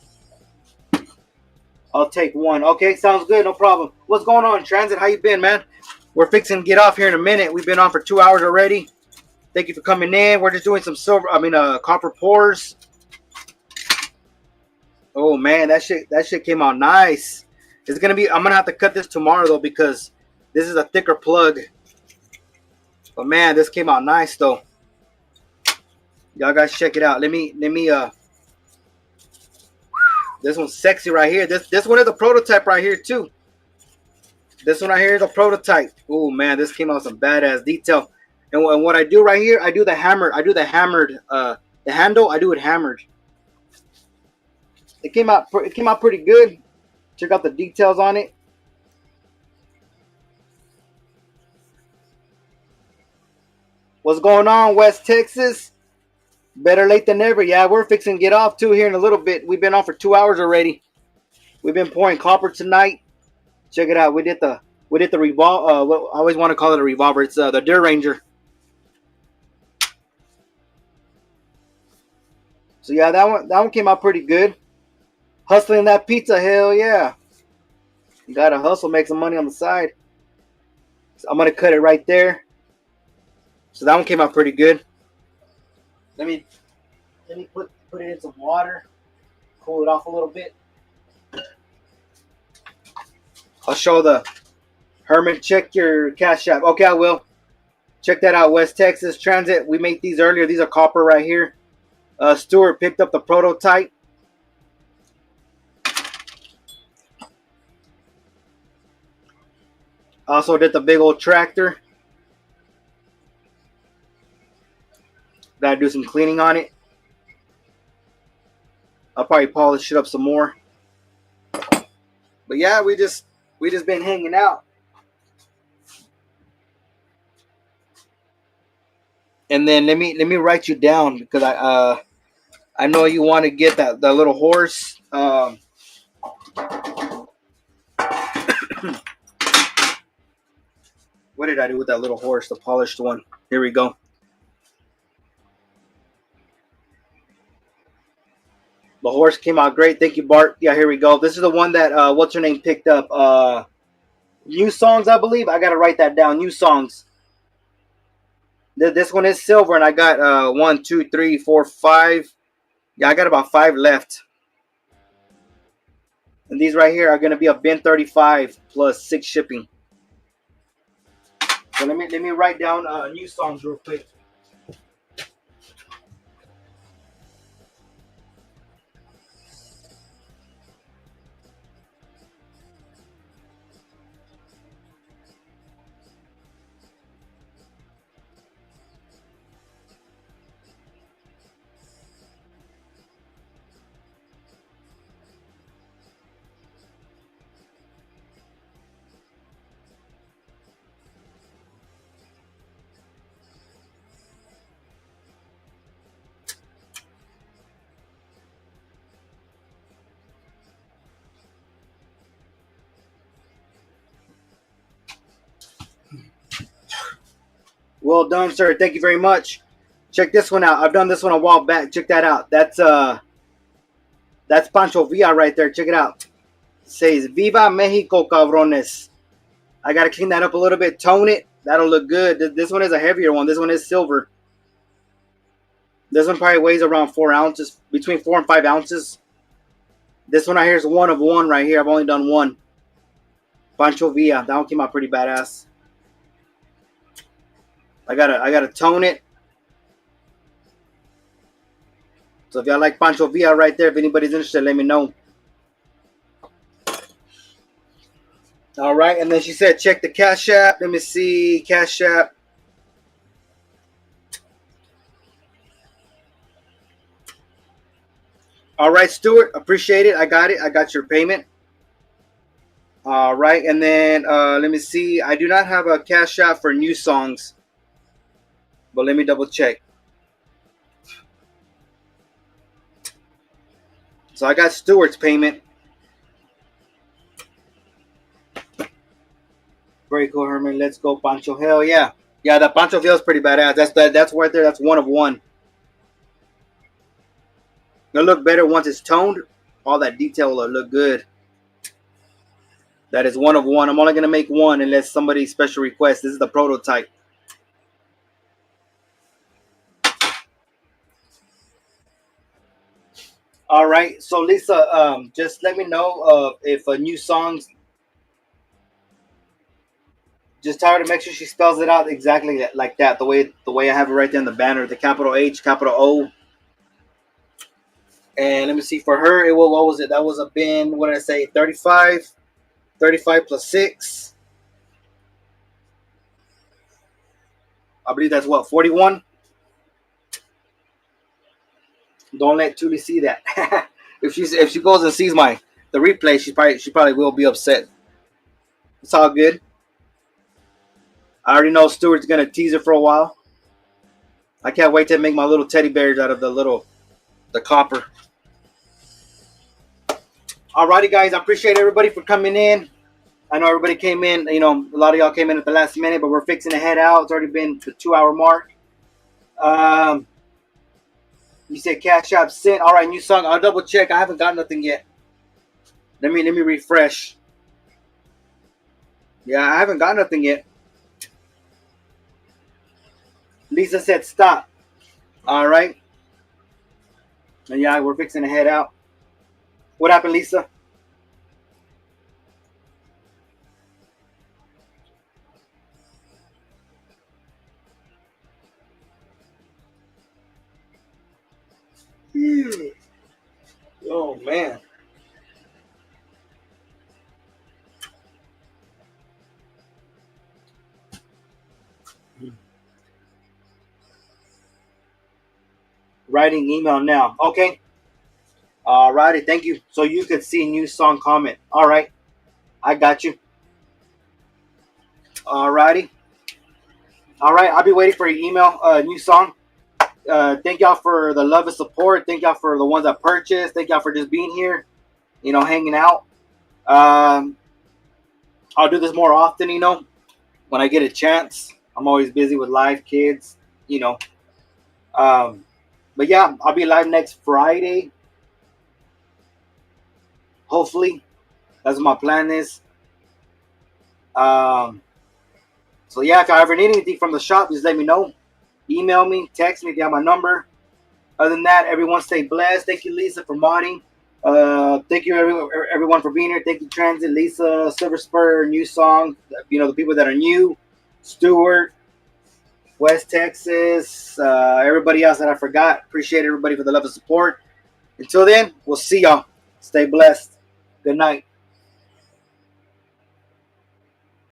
I'll take 1. Okay, sounds good. No problem. What's going on, Transit? How you been, man? We're fixing to get off here in a minute. We've been on for 2 hours already. Thank you for coming in. We're just doing some copper pours. Oh man, that shit came out nice. I'm gonna have to cut this tomorrow though because this is a thicker plug. But man, this came out nice though. Y'all guys check it out. Let me this one's sexy right here. This one is a prototype right here too. This one right here is a prototype. Oh man, this came out some badass detail. And what I do right here, I do the hammered. The handle, I do it hammered. It came out pretty good. Check out the details on it. What's going on, West Texas? Better late than never. Yeah, we're fixing to get off too here in a little bit. We've been on for 2 hours already. We've been pouring copper tonight. Check it out. We did the revolver. I always want to call it a revolver. It's the Deer Ranger. So yeah, that one came out pretty good. Hustling that pizza, hell yeah. You gotta hustle, make some money on the side. So I'm gonna cut it right there. So that one came out pretty good. Let me put it in some water, cool it off a little bit. I'll show the Herman, check your Cash App. Okay, I will. Check that out. West Texas Transit. We made these earlier. These are copper right here. Stuart picked up the prototype. Also did the big old tractor. Gotta do some cleaning on it. I'll probably polish it up some more. But yeah, we just been hanging out. And then let me write you down because I know you want to get that little horse. What did I do with that little horse? The polished one. Here we go. The horse came out great. Thank you, Bart. Yeah, here we go. This is the one that what's her name picked up. New songs, I believe. I gotta write that down. New songs. This one is silver, and I got 1, 2, 3, 4, 5. Yeah, I got about 5 left. And these right here are gonna be a bin 35 plus 6 shipping. So let me write down new songs real quick. Well done, sir. Thank you very much. Check this one out. I've done this one a while back. Check that out. That's Pancho Villa right there. Check it out. It says Viva Mexico, cabrones. I gotta clean that up a little bit, tone it. That'll look good. This one is a heavier one. This one is silver. This one probably weighs around 4 ounces, between 4 and 5 ounces. This one right here is 1 of 1 right here. I've only done one. Pancho Villa. That one came out pretty badass. I gotta tone it. So if y'all like Pancho Villa right there, if anybody's interested, let me know. All right, and then she said, check the Cash App. Let me see, Cash App. All right, Stuart, appreciate it. I got it. I got your payment. All right, and then let me see. I do not have a Cash App for new songs, but let me double check. So I got Stuart's payment. Very cool, Herman. Let's go, Pancho. Hell yeah. Yeah, the Pancho Villa is pretty badass. That's right there. That's 1 of 1. It'll look better once it's toned. All that detail will look good. That is 1 of 1. I'm only going to make 1 unless somebody special requests. This is the prototype. All right. So, Lisa, just let me know if new songs. Just tell her to make sure she spells it out exactly like that. The way I have it right there in the banner. The capital H, capital O. And let me see. For her, what was it? That was a bin, what did I say? 35. 35 plus 6. I believe that's what, 41? Don't let Tuli see that. if she goes and sees the replay, she probably will be upset. It's all good. I already know Stuart's gonna tease her for a while. I can't wait to make my little teddy bears out of the copper. Alrighty, guys. I appreciate everybody for coming in. I know everybody came in. You know, a lot of y'all came in at the last minute, but we're fixing to head out. It's already been the 2-hour mark. You said Cash App sent. All right, new song. I'll double check. I haven't got nothing yet. Let me refresh. Yeah, I haven't got nothing yet. Lisa said stop. All right. And yeah, we're fixing to head out. What happened, Lisa? Oh man. Writing email now. Okay. Alrighty, thank you. So you could see new song comment. Alright, I got you. Alrighty. Alright, I'll be waiting for your email, new song. Thank y'all for the love and support. Thank y'all for the ones that purchased. Thank y'all for just being here, hanging out. Um, I'll do this more often, when I get a chance. I'm always busy with life, kids, you know. Um, but yeah, I'll be live next Friday. Hopefully, that's what my plan is. Um, so yeah, if I ever need anything from the shop, just let me know. Email me, text me if you have my number. Other than that, everyone stay blessed. Thank you, Lisa, for modding. Thank you, everyone, for being here. Thank you, Transit, Lisa, Silver Spur, New Song. The people that are new, Stuart, West Texas, everybody else that I forgot. Appreciate everybody for the love and support. Until then, we'll see y'all. Stay blessed. Good night.